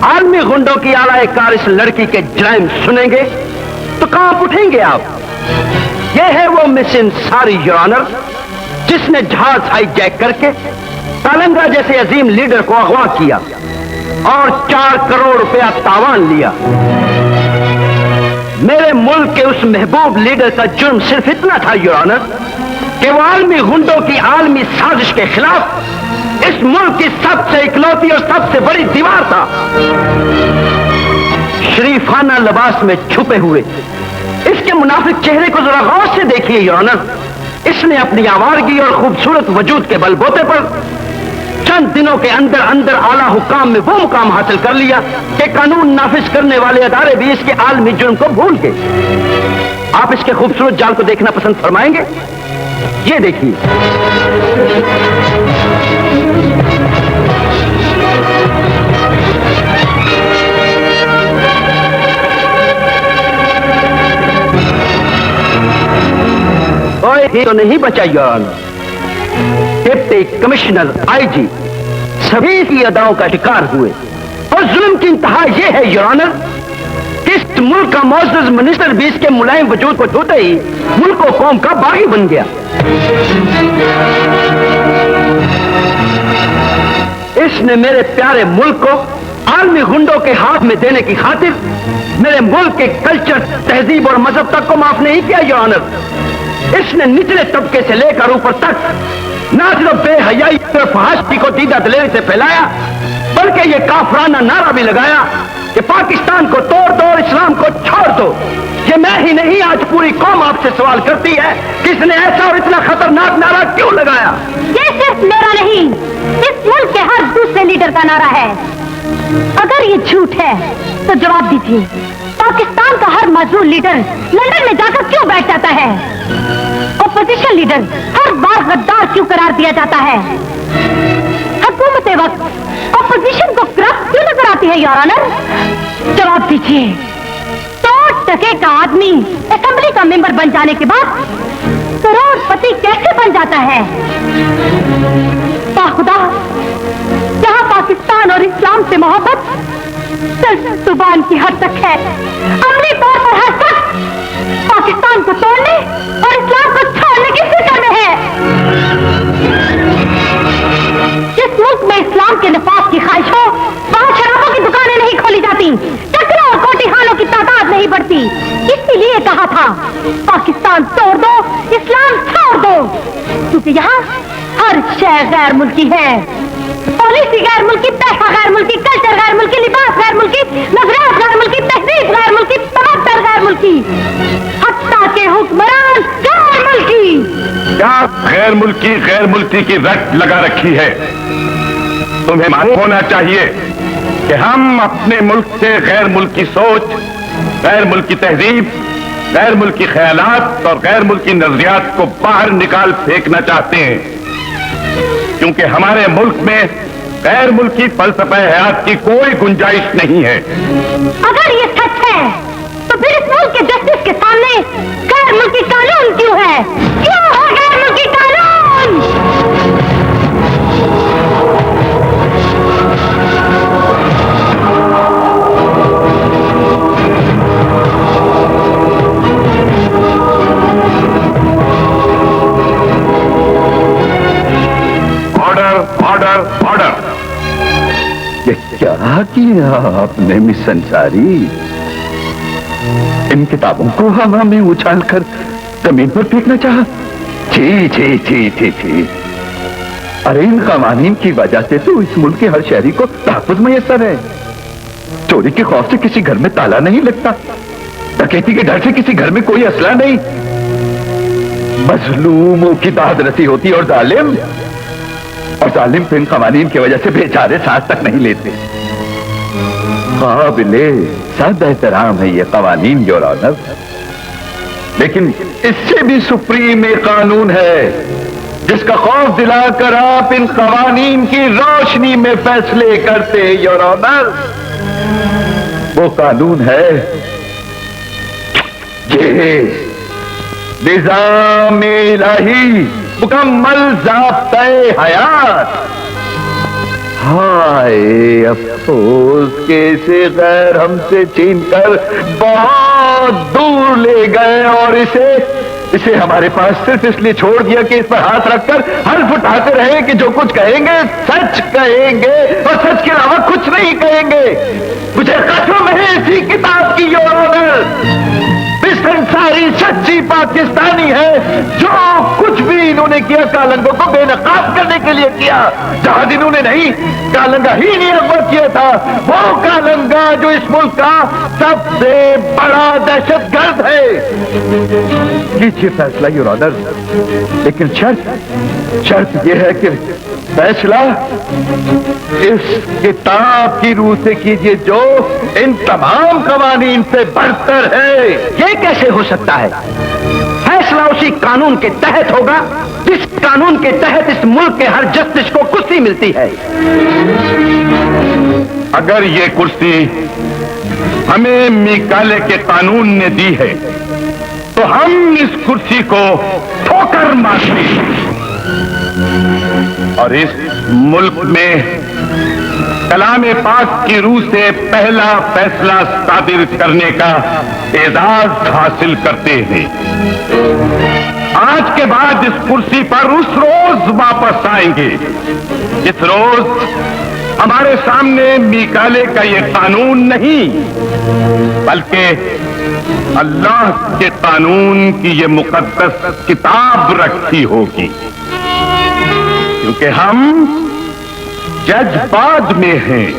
आलमी गुंडों की आला कार इस लड़की के जराइम सुनेंगे तो कहां उठेंगे आप? ये है वो मिस इंसारी योर ऑनर जिसने जहाज हाईजैक करके तालंगा जैसे अजीम लीडर को अगवा किया और 4 करोड़ रुपया तावान लिया। मेरे मुल्क के उस महबूब लीडर का जुर्म सिर्फ इतना था योर ऑनर कि वो आलमी गुंडों की आलमी साजिश के खिलाफ इस मुल्क की सबसे इकलौती और सबसे बड़ी दीवार था। शरीफाना लिबास में छुपे हुए इसके मुनाफिक चेहरे को जरा गौर से देखिए योर ऑनर। इसने अपनी आवारगी और खूबसूरत वजूद के बलबूते पर चंद दिनों के अंदर अंदर आला हुकाम में वो मुकाम हासिल कर लिया कि कानून नाफिज करने वाले अदारे भी इसके आलमी जुर्म को भूल गए। आप इसके खूबसूरत जाल को देखना पसंद फरमाएंगे? ये देखिए, कोई तो नहीं बचा your honour. Deputy commissioner, IG सभी की अदाओं का शिकार हुए और जुल्म की इंतहा यह है योर ऑनर कि इस मुल्क का मौजूद मिनिस्टर भी इसके मुलायम वजूद को छूते ही मुल्क और कौम का बागी बन गया। इसने मेरे प्यारे मुल्क को आलमी गुंडों के हाथ में देने की खातिर मेरे मुल्क के कल्चर, तहजीब और मजहब तक को माफ नहीं किया योर ऑनर। इसने निचले तबके से लेकर ऊपर तक ना सिर्फ बेहयाई और फहाशी को दीदा दलेरी से फैलाया, बल्कि ये काफराना नारा भी लगाया कि पाकिस्तान को तोड़ दो और इस्लाम को छोड़ दो। ये मैं ही नहीं, आज पूरी कौम आपसे सवाल करती है कि इसने ऐसा और इतना खतरनाक नारा क्यों लगाया। ये सिर्फ मेरा नहीं, इस मुल्क के हर दूसरे लीडर का नारा है। अगर ये झूठ है तो जवाब दीजिए, पाकिस्तान का हर मजदूर लीडर लंदन में जाकर क्यों लीडर हर बार गद्दार क्यों करार दिया जाता है? हुकूमत वक्त अपोजिशन को करप्ट क्यों नजर आती है योर ऑनर? जवाब दीजिए। 100 टके का आदमी असेंबली का मेंबर बन जाने के बाद करोड़पति कैसे बन जाता है? खुदा, जहां पाकिस्तान और इस्लाम से मोहब्बत सिर्फ जुबान की हद तक है, अमली तौर पर हर शख्स पाकिस्तान को तोड़ने और इस्लाम को छोड़ने की फिक्र में है। जिस मुल्क में इस्लाम के निफाज की ख्वाहिश हो, वहां शराबों की दुकानें नहीं खोली जाती, चक्रों और कोटिहानों की तादाद नहीं बढ़ती। इसीलिए कहा था पाकिस्तान तोड़ दो, इस्लाम छोड़ दो, क्योंकि यहाँ हर शय गैर मुल्की है। पॉलिसी गैर मुल्की, पैसा गैर मुल्की, कल्चर गैर मुल्की, लिबास गैर मुल्की, नजरियात गैर मुल्की, तहजीब गैर मुल्की, तमद्दुन गैर मुल्की, हत्ता के हुक्मरान गैर मुल्की। क्या गैर मुल्की की रट लगा रखी है? तुम्हें मालूम होना चाहिए कि हम अपने मुल्क से गैर मुल्की सोच, गैर मुल्की तहजीब, गैर मुल्की ख्यालात और गैर मुल्की नजरियात को बाहर निकाल फेंकना चाहते हैं, क्योंकि हमारे मुल्क में गैर मुल्की फलसफा हयात की कोई गुंजाइश नहीं है। अगर ये सच है तो फिर इस मुल्क के जस्टिस के सामने गैर मुल्की कानून क्यों है? क्यों है गैर मुल्की कानून? ये क्या किया आपने मिस अंसारी? इन किताबों को हवा में उछालकर जमीन पर फेंकना चाहा? छी छी छी छी छी। अरे इन कवानीन की वजह से तो इस मुल्क के हर शहरी को तहफ्फुज़ मयस्सर है। चोरी के खौफ से किसी घर में ताला नहीं लगता, डकैती के डर से किसी घर में कोई असला नहीं, मजलूमों की दाद रसी होती और जालिम इन कवानीन की वजह से बेचारे सांस तक नहीं लेते। काबिले सद एहतराम है ये कवानीन योर ऑनर, लेकिन इससे भी सुप्रीम एक कानून है जिसका खौफ दिलाकर आप इन कवानीन की रोशनी में फैसले करते योर ऑनर। वो कानून है ये निज़ाम-ए इलाही मुकम्मल ज़ाब्ता-ए हयात। हाय अफसोस के इसे गैर हमसे छीनकर बहुत दूर ले गए और इसे हमारे पास सिर्फ इसलिए छोड़ दिया कि इस पर हाथ रखकर हल्फ उठाते रहे कि जो कुछ कहेंगे सच कहेंगे और सच के अलावा कुछ नहीं कहेंगे। मुझे कसम है इसी किताब की योर ऑनर, मिस अंसारी सच्ची पाकिस्तानी है। जो कुछ भी इन्होंने किया कालंगों को बेनकाब करने के लिए किया। जहां इन्होंने नहीं, कालंगा ही नहीं अकबर किया था, वो कालंगा जो इस मुल्क का सबसे बड़ा दहशतगर्द है। कीजिए फैसला योर ऑनर, लेकिन शर्त यह है कि फैसला इस किताब की रूह से कीजिए जो इन तमाम कवानीन से बढ़कर है। ये कैसे हो सकता है? फैसला उसी कानून के तहत होगा जिस कानून के तहत इस मुल्क के हर जस्टिस को कुर्सी मिलती है। अगर ये कुर्सी हमें मिकाले के कानून ने दी है तो हम इस कुर्सी को ठोकर मारते हैं और इस मुल्क में कलामे पाक की रूह से पहला फैसला सादिर करने का एजाज हासिल करते हैं। आज के बाद इस कुर्सी पर उस रोज वापस आएंगे जिस रोज हमारे सामने मिकाले का ये कानून नहीं बल्कि अल्लाह के कानून की ये मुकद्दस किताब रखी होगी, क्योंकि हम जज्बात में हैं।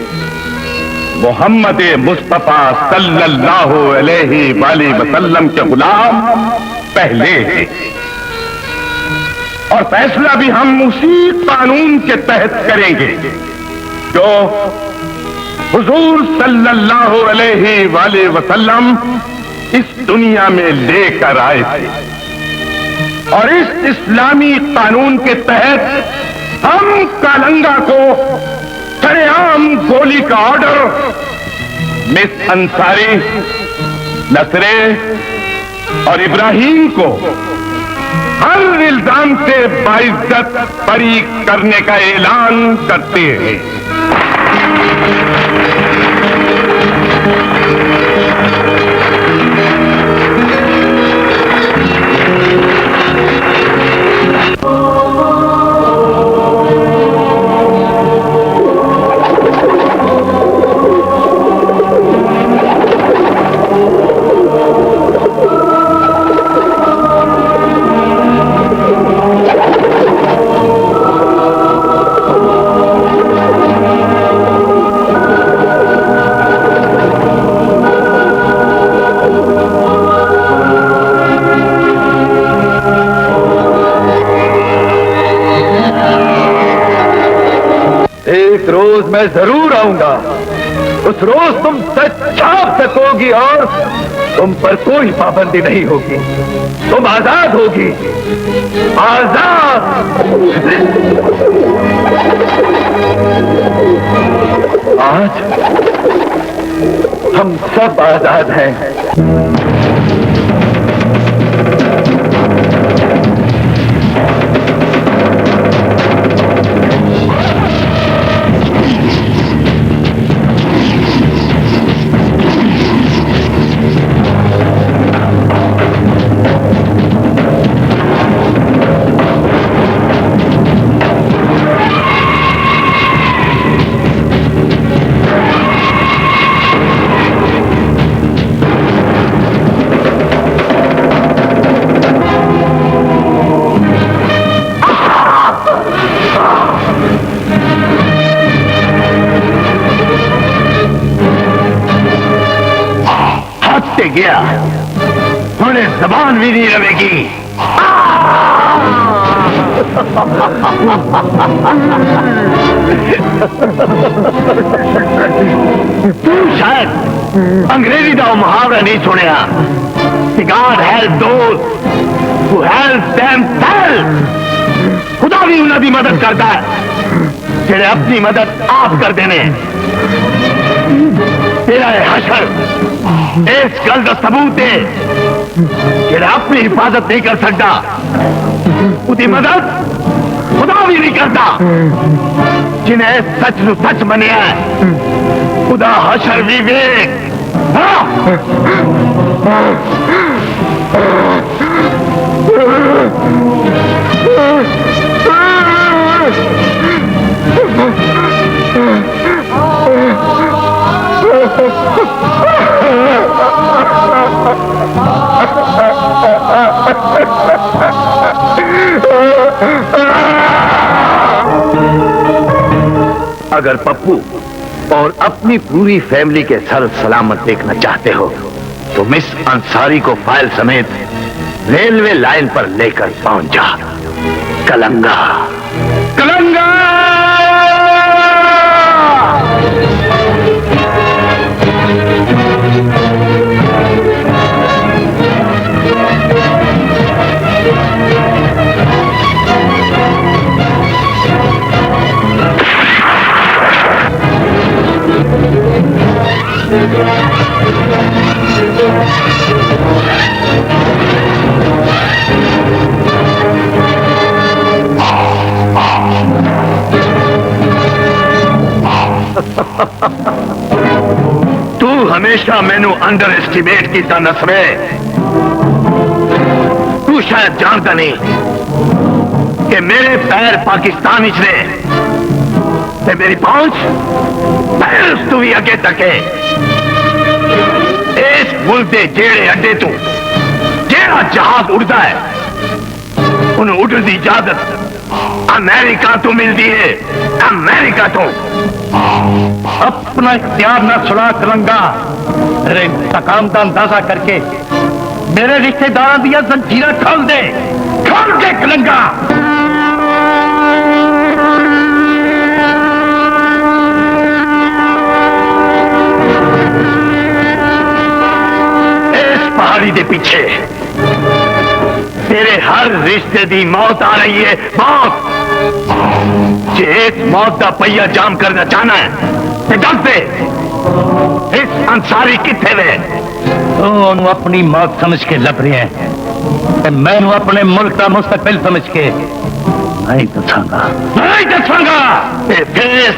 मोहम्मद मुस्तफा सल्लल्लाहु अलैहि वसल्लम के गुलाम पहले हैं और फैसला भी हम उसी कानून के तहत करेंगे जो हुजूर सल्लल्लाहु अलैहि वसल्लम इस दुनिया में लेकर आए थे। और इस इस्लामी कानून के तहत हम कालंगा को सरेआम गोली का ऑर्डर मिस अंसारी, नसरे और इब्राहिम को हर इल्जाम से बाइज्जत बरी करने का ऐलान करते हैं। एक रोज मैं जरूर आऊंगा, उस रोज तुम सच छाप सकोगी और तुम पर कोई पाबंदी नहीं होगी। तुम आजाद होगी, आजाद। आज हम सब आजाद हैं। गया थोड़े जबान भी नहीं रहेगी। तू शायद अंग्रेजी का मुहावरा नहीं सुनिया, God help those who help themselves। खुदा भी उन्हों की मदद करता है जेड़े अपनी मदद आप कर देने। तेरा हशर इस गल का सबूत है जेड़ा अपनी हिफाजत नहीं कर सकता, उसकी मदद खुदा भी नहीं करता। जिन्हें सच नु सच मनिया खुदा हशर भी वेख। अगर पप्पू और अपनी पूरी फैमिली के सर सलामत देखना चाहते हो तो मिस अंसारी को फाइल समेत रेलवे लाइन पर लेकर पहुंच जा। कलंगा कलंगा। तू हमेशा मैनू अंडर एस्टिमेट किया नसरे। तू शायद जानता नहीं कि मेरे पैर पाकिस्तान च ने ते मेरी पहुंच पैर तू भी अगे तक है। इस मुल्क के जेड़े अड्डे तू जेड़ा जहाज उड़ता है उन्हें उड़ने की इजाजत अमेरिका तो मिलती है। अमेरिका तो अपना इख्तियार न छुड़ा कलंगा। मेरे इंतकाम का अंदाजा करके मेरे रिश्तेदारों दिया जंजीरा खोल दे। खोल के कलंगा। इस पहाड़ी के पीछे तेरे हर रिश्ते दी मौत आ रही है, मौत। जे इस मौत का पहिया जाम करना चाहना है ते दस दे, इस अंसारी किथे वे? तू अपनी मौत समझ के लभ रहे हैं, मैनू अपने मुल्क का मुस्तकबिल समझ के नहीं दसांगा, नहीं दसांगा।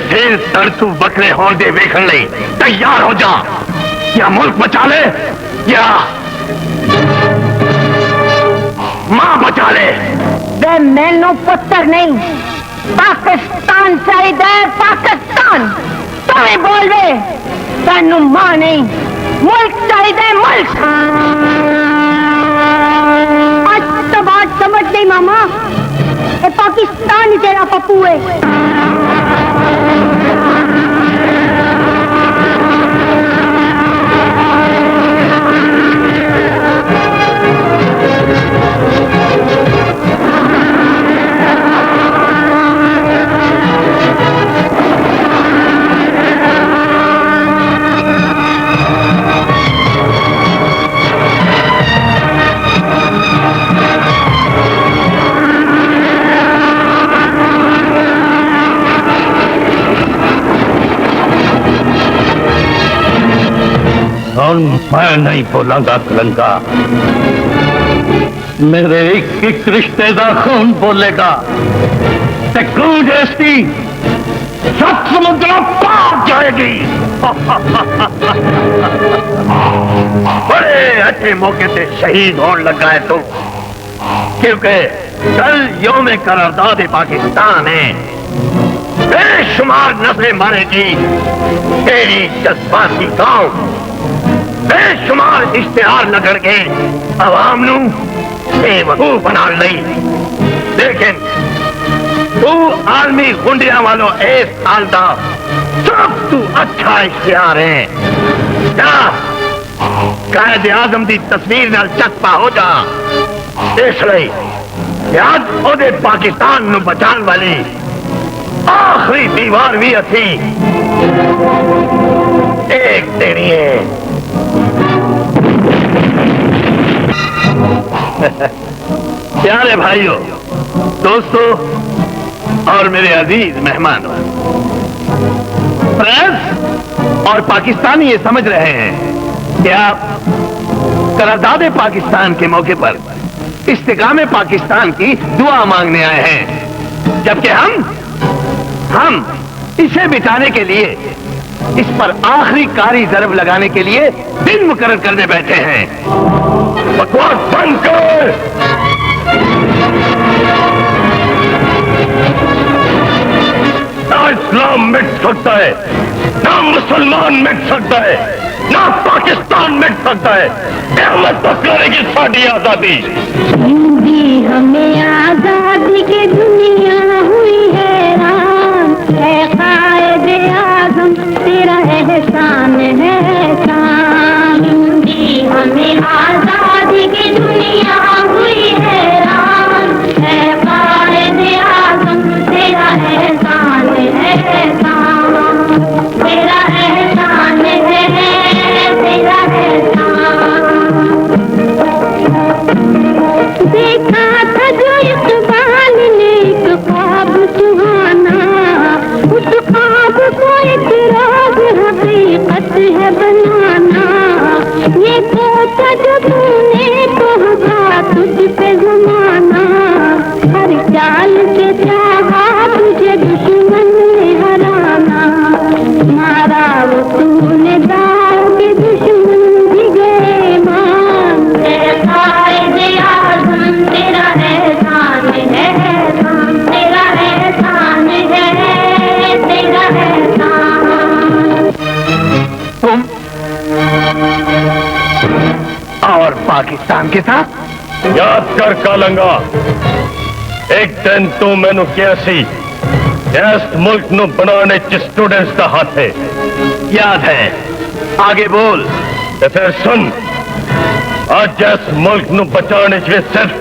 फिर तड़तू बकरे होने दे वेखण लई तैयार हो जा, या मुल्क बचा ले या मां बचा ले। वे मैनू पुत्र नहीं, पाकिस्तान चाहिए, पाकिस्तान। तुम्हें बोल वे, तेनू मां नहीं, मुल्क चाहिए, मुल्क। आज तो बात समझ गई मामा, ये पाकिस्तान ही तेरा पप्पू है। मैं नहीं बोलांगा कलंका, मेरे एक एक रिश्ते का खून बोलेगा, ते गूंज ऐसी सब समुद्र पार जाएगी। बड़े अच्छे मौके से शहीद होने लगा है तू, क्योंकि कल यौम करारदाद पाकिस्तान है। बेशुमार नस्लें मारेगी तेरी जज्बाती गांव, बेशुमार इश्तिहार लगड़ के अवाम नू बेवकूफ बना लई। लेकिन तू आलमी गुंडिया वालों इस साल का सब तू अच्छा इश्तिहार है। जा कायद आजम की तस्वीर नाल चस्पा हो जा, इसलिए आज ओदे पाकिस्तान नू बचाने वाली आखिरी दीवार भी असी एक देनी है। प्यारे भाइयों, दोस्तों और मेरे अजीज मेहमानों, फ्रांस और पाकिस्तानी ये समझ रहे हैं कि आप करारदाद पाकिस्तान के मौके पर इस्तेकाम पाकिस्तान की दुआ मांगने आए हैं, जबकि हम इसे बिताने के लिए, इस पर आखिरी कारी ज़रब लगाने के लिए दिन मुकर्रर करने बैठे हैं। बकवास बंद कर। ना इस्लाम मिट सकता है, ना मुसलमान मिट सकता है, ना पाकिस्तान मिट सकता है। क़यामत तक करेगी साडी आजादी। हिंदी हमें आजादी की दुनिया हुई हैरान, है कायदे आज़म तेरा एहसान है एहसान। हिंदी हमें आजादी की दुनिया हुई हैरान, है कायदे आज़म तेरा एहसान है एहसान। तेरा एहसान है, तेरा एहसान। देखा था जो इकबाल ने एक ख्वाब सुहाना, उस ख्वाब को एक राज हकीकत है बनाना। ये सोचा जब तूने कहा तुझ पे जमाना, हर चाल से चाहा तुझे दुश्मन ने हराना। मारा वो तूने दाव के दुश्मन भी गए मान। कायदे आज़म तेरा एहसान है एहसान, तेरा एहसान है, तेरा एहसान। तुम और पाकिस्तान के साथ याद कर कालंगा, एक दिन तू मैनू क्या सी इस मुल्क नू बनाने च स्टूडेंट्स का हाथ है। याद है, आगे बोल। ते फिर सुन, आज इस मुल्क नू बचाने च सिर्फ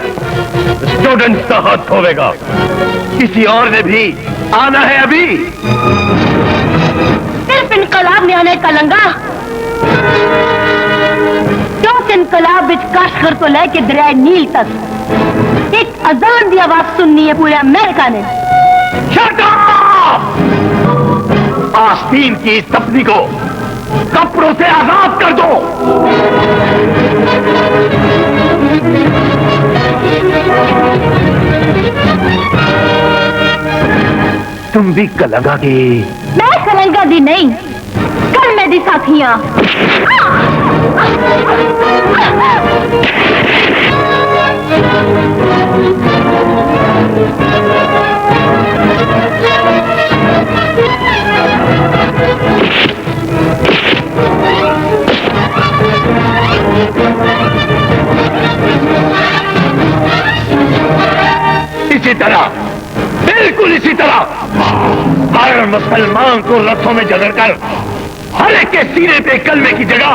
स्टूडेंट्स का हाथ होवेगा। किसी और ने भी आना है अभी? सिर्फ इनकलाब में आने का लंगा, क्यों इस इनकलाब विच काशगर तो लेके दरिया नील तक एक अजान की आवाज सुननी है पूरे अमेरिका ने। Shut up! आस्तीन की इस तपनी को कपड़ों से आजाद कर दो। तुम भी कलंगा की? मैं कलंगा दी नहीं, कल मैं दी साथियां। इसी तरह, बिल्कुल इसी तरह हर मुसलमान को रथों में जकड़कर हर एक के सीने पे कलमे की जगह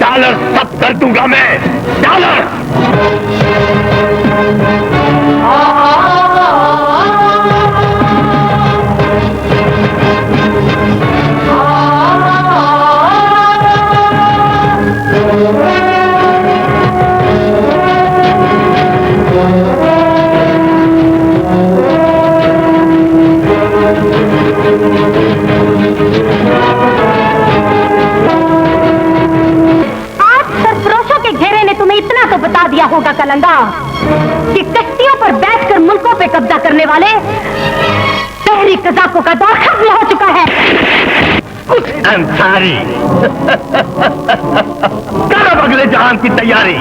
डॉलर सब कर दूंगा मैं। डॉलर बता दिया होगा कलंगा कि कश्तियों पर बैठकर मुल्कों पे कब्जा करने वाले शहरी कजाकों का दौर खत्म हो चुका है। कुछ अंसारी कर अगले जहान की तैयारी।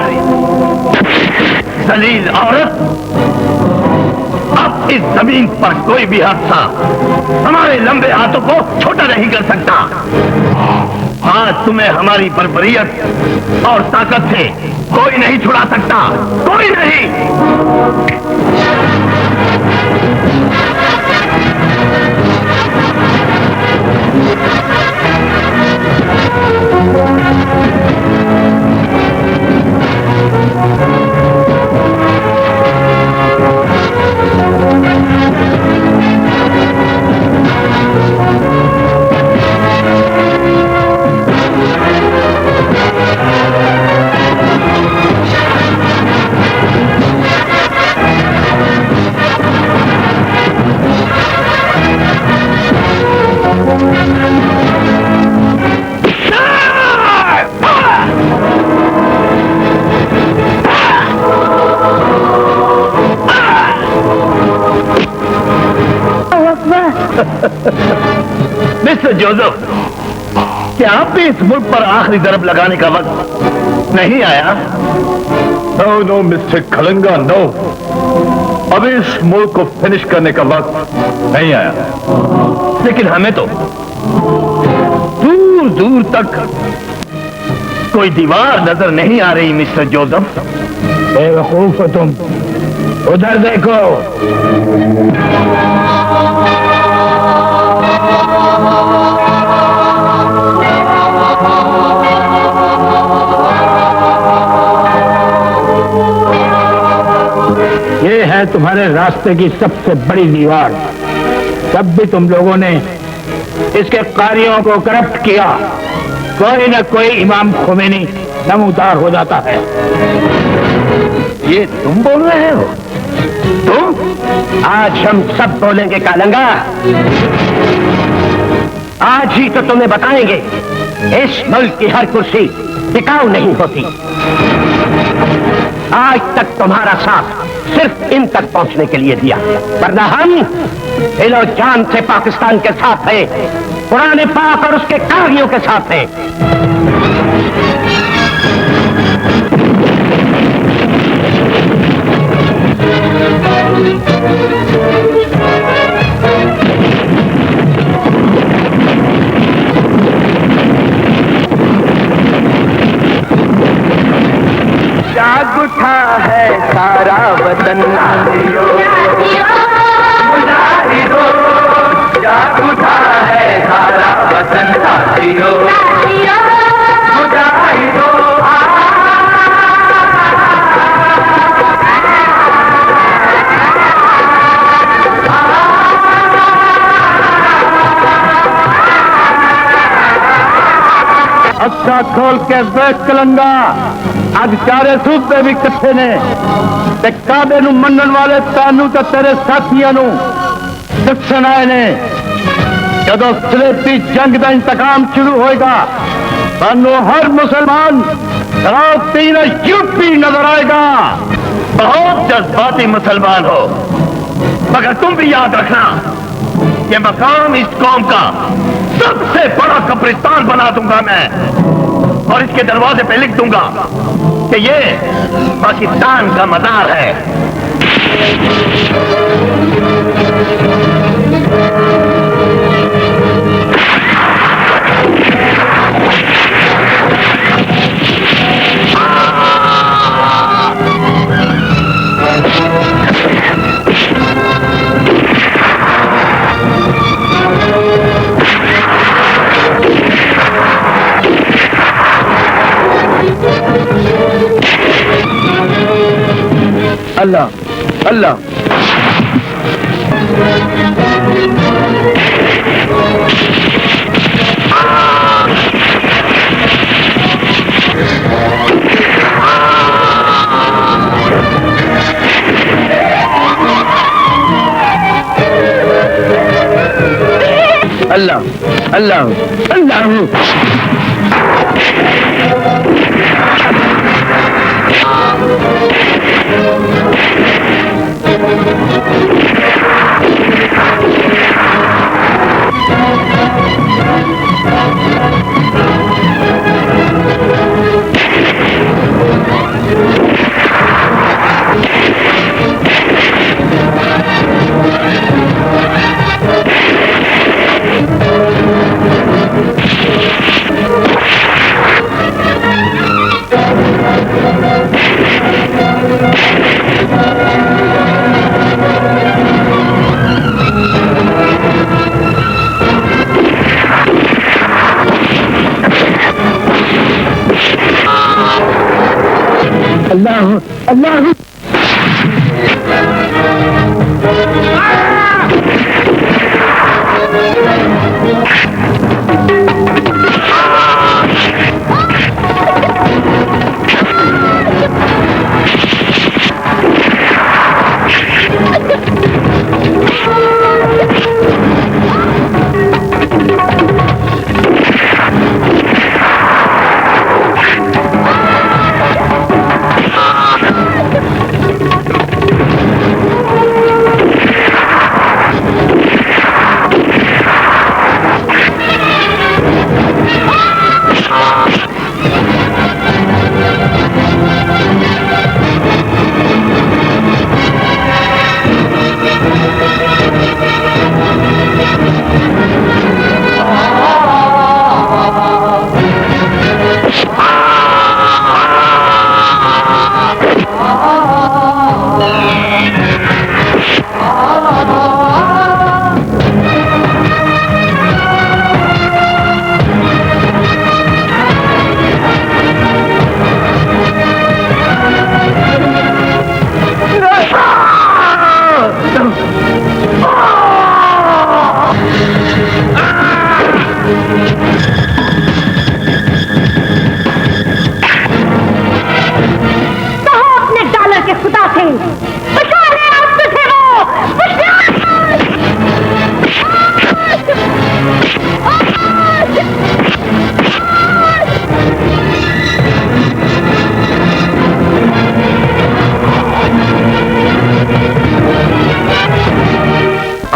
जलील औरत, अब इस जमीन पर कोई भी हादसा हमारे लंबे हाथों को छोटा नहीं कर सकता। आज तुम्हें हमारी बर्बरियत और ताकत से कोई नहीं छुड़ा सकता, कोई नहीं। मिस्टर जोसेफ, क्या आप भी इस मुल्क पर आखिरी दरब लगाने का वक्त नहीं आया? No no mister Kalanga, no. अभी इस मुल्क को फिनिश करने का वक्त नहीं आया। लेकिन हमें तो दूर दूर तक कोई दीवार नजर नहीं आ रही मिस्टर जोसेफ। बेवकूफ हो तुम, उधर देखो। ये है तुम्हारे रास्ते की सबसे बड़ी दीवार। जब भी तुम लोगों ने इसके कारियों को करप्ट किया, कोई न कोई इमाम खोमेनी नमूदार हो जाता है। ये तुम बोल रहे हो? तुम? आज हम सब बोलेंगे कालंगा। आज ही तो तुम्हें बताएंगे इस मुल्क की हर कुर्सी टिकाऊ नहीं होती। आज तक तुम्हारा साथ सिर्फ इन तक पहुंचने के लिए दिया, वरना हम दिलो जान से पाकिस्तान के साथ हैं, पुराने पाक और उसके कागियों के साथ हैं। जाग उठा है सारा वतन, जाग उठा है सारा वतन साथियों, अक्का खोल के देख कलंगा अज चारे सूबे भी किथे ने ते काबे नू मनन वाले तानू ते तेरे साथियां नू दसन आए ने जदों सलेबी जंग का इंतकाम शुरू होएगा तानू हर मुसलमान तीन यूपी नजर आएगा। बहुत जज्बाती मुसलमान हो, मगर तुम भी याद रखना ये मकाम इस कौम का सबसे बड़ा कब्रिस्तान बना दूंगा मैं, और इसके दरवाजे पे लिख दूंगा कि ये पाकिस्तान का मजार है। अल्लाह अल्लाह अल्लाह अल्लाह अल्लाह अल्लाह अल्लाह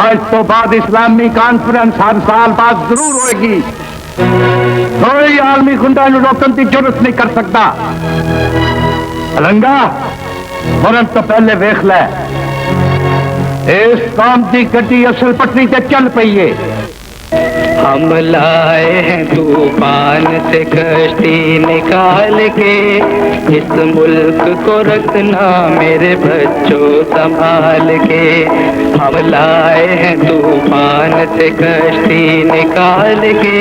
आज तो बाद इस्लामी कॉन्फ्रेंस हर साल बाद जरूर होगी। कोई आलमी खुंडा रोकने की जरूरत नहीं कर सकता। अलंगा मरन तो पहले वेख लै, इस कौम की गड्डी असल पटरी से चल पई है। हम लाए हैं तूफान से कश्ती निकाल के, इस मुल्क को रखना मेरे बच्चों संभाल के। हम लाए हैं तूफान से कश्ती निकाल के,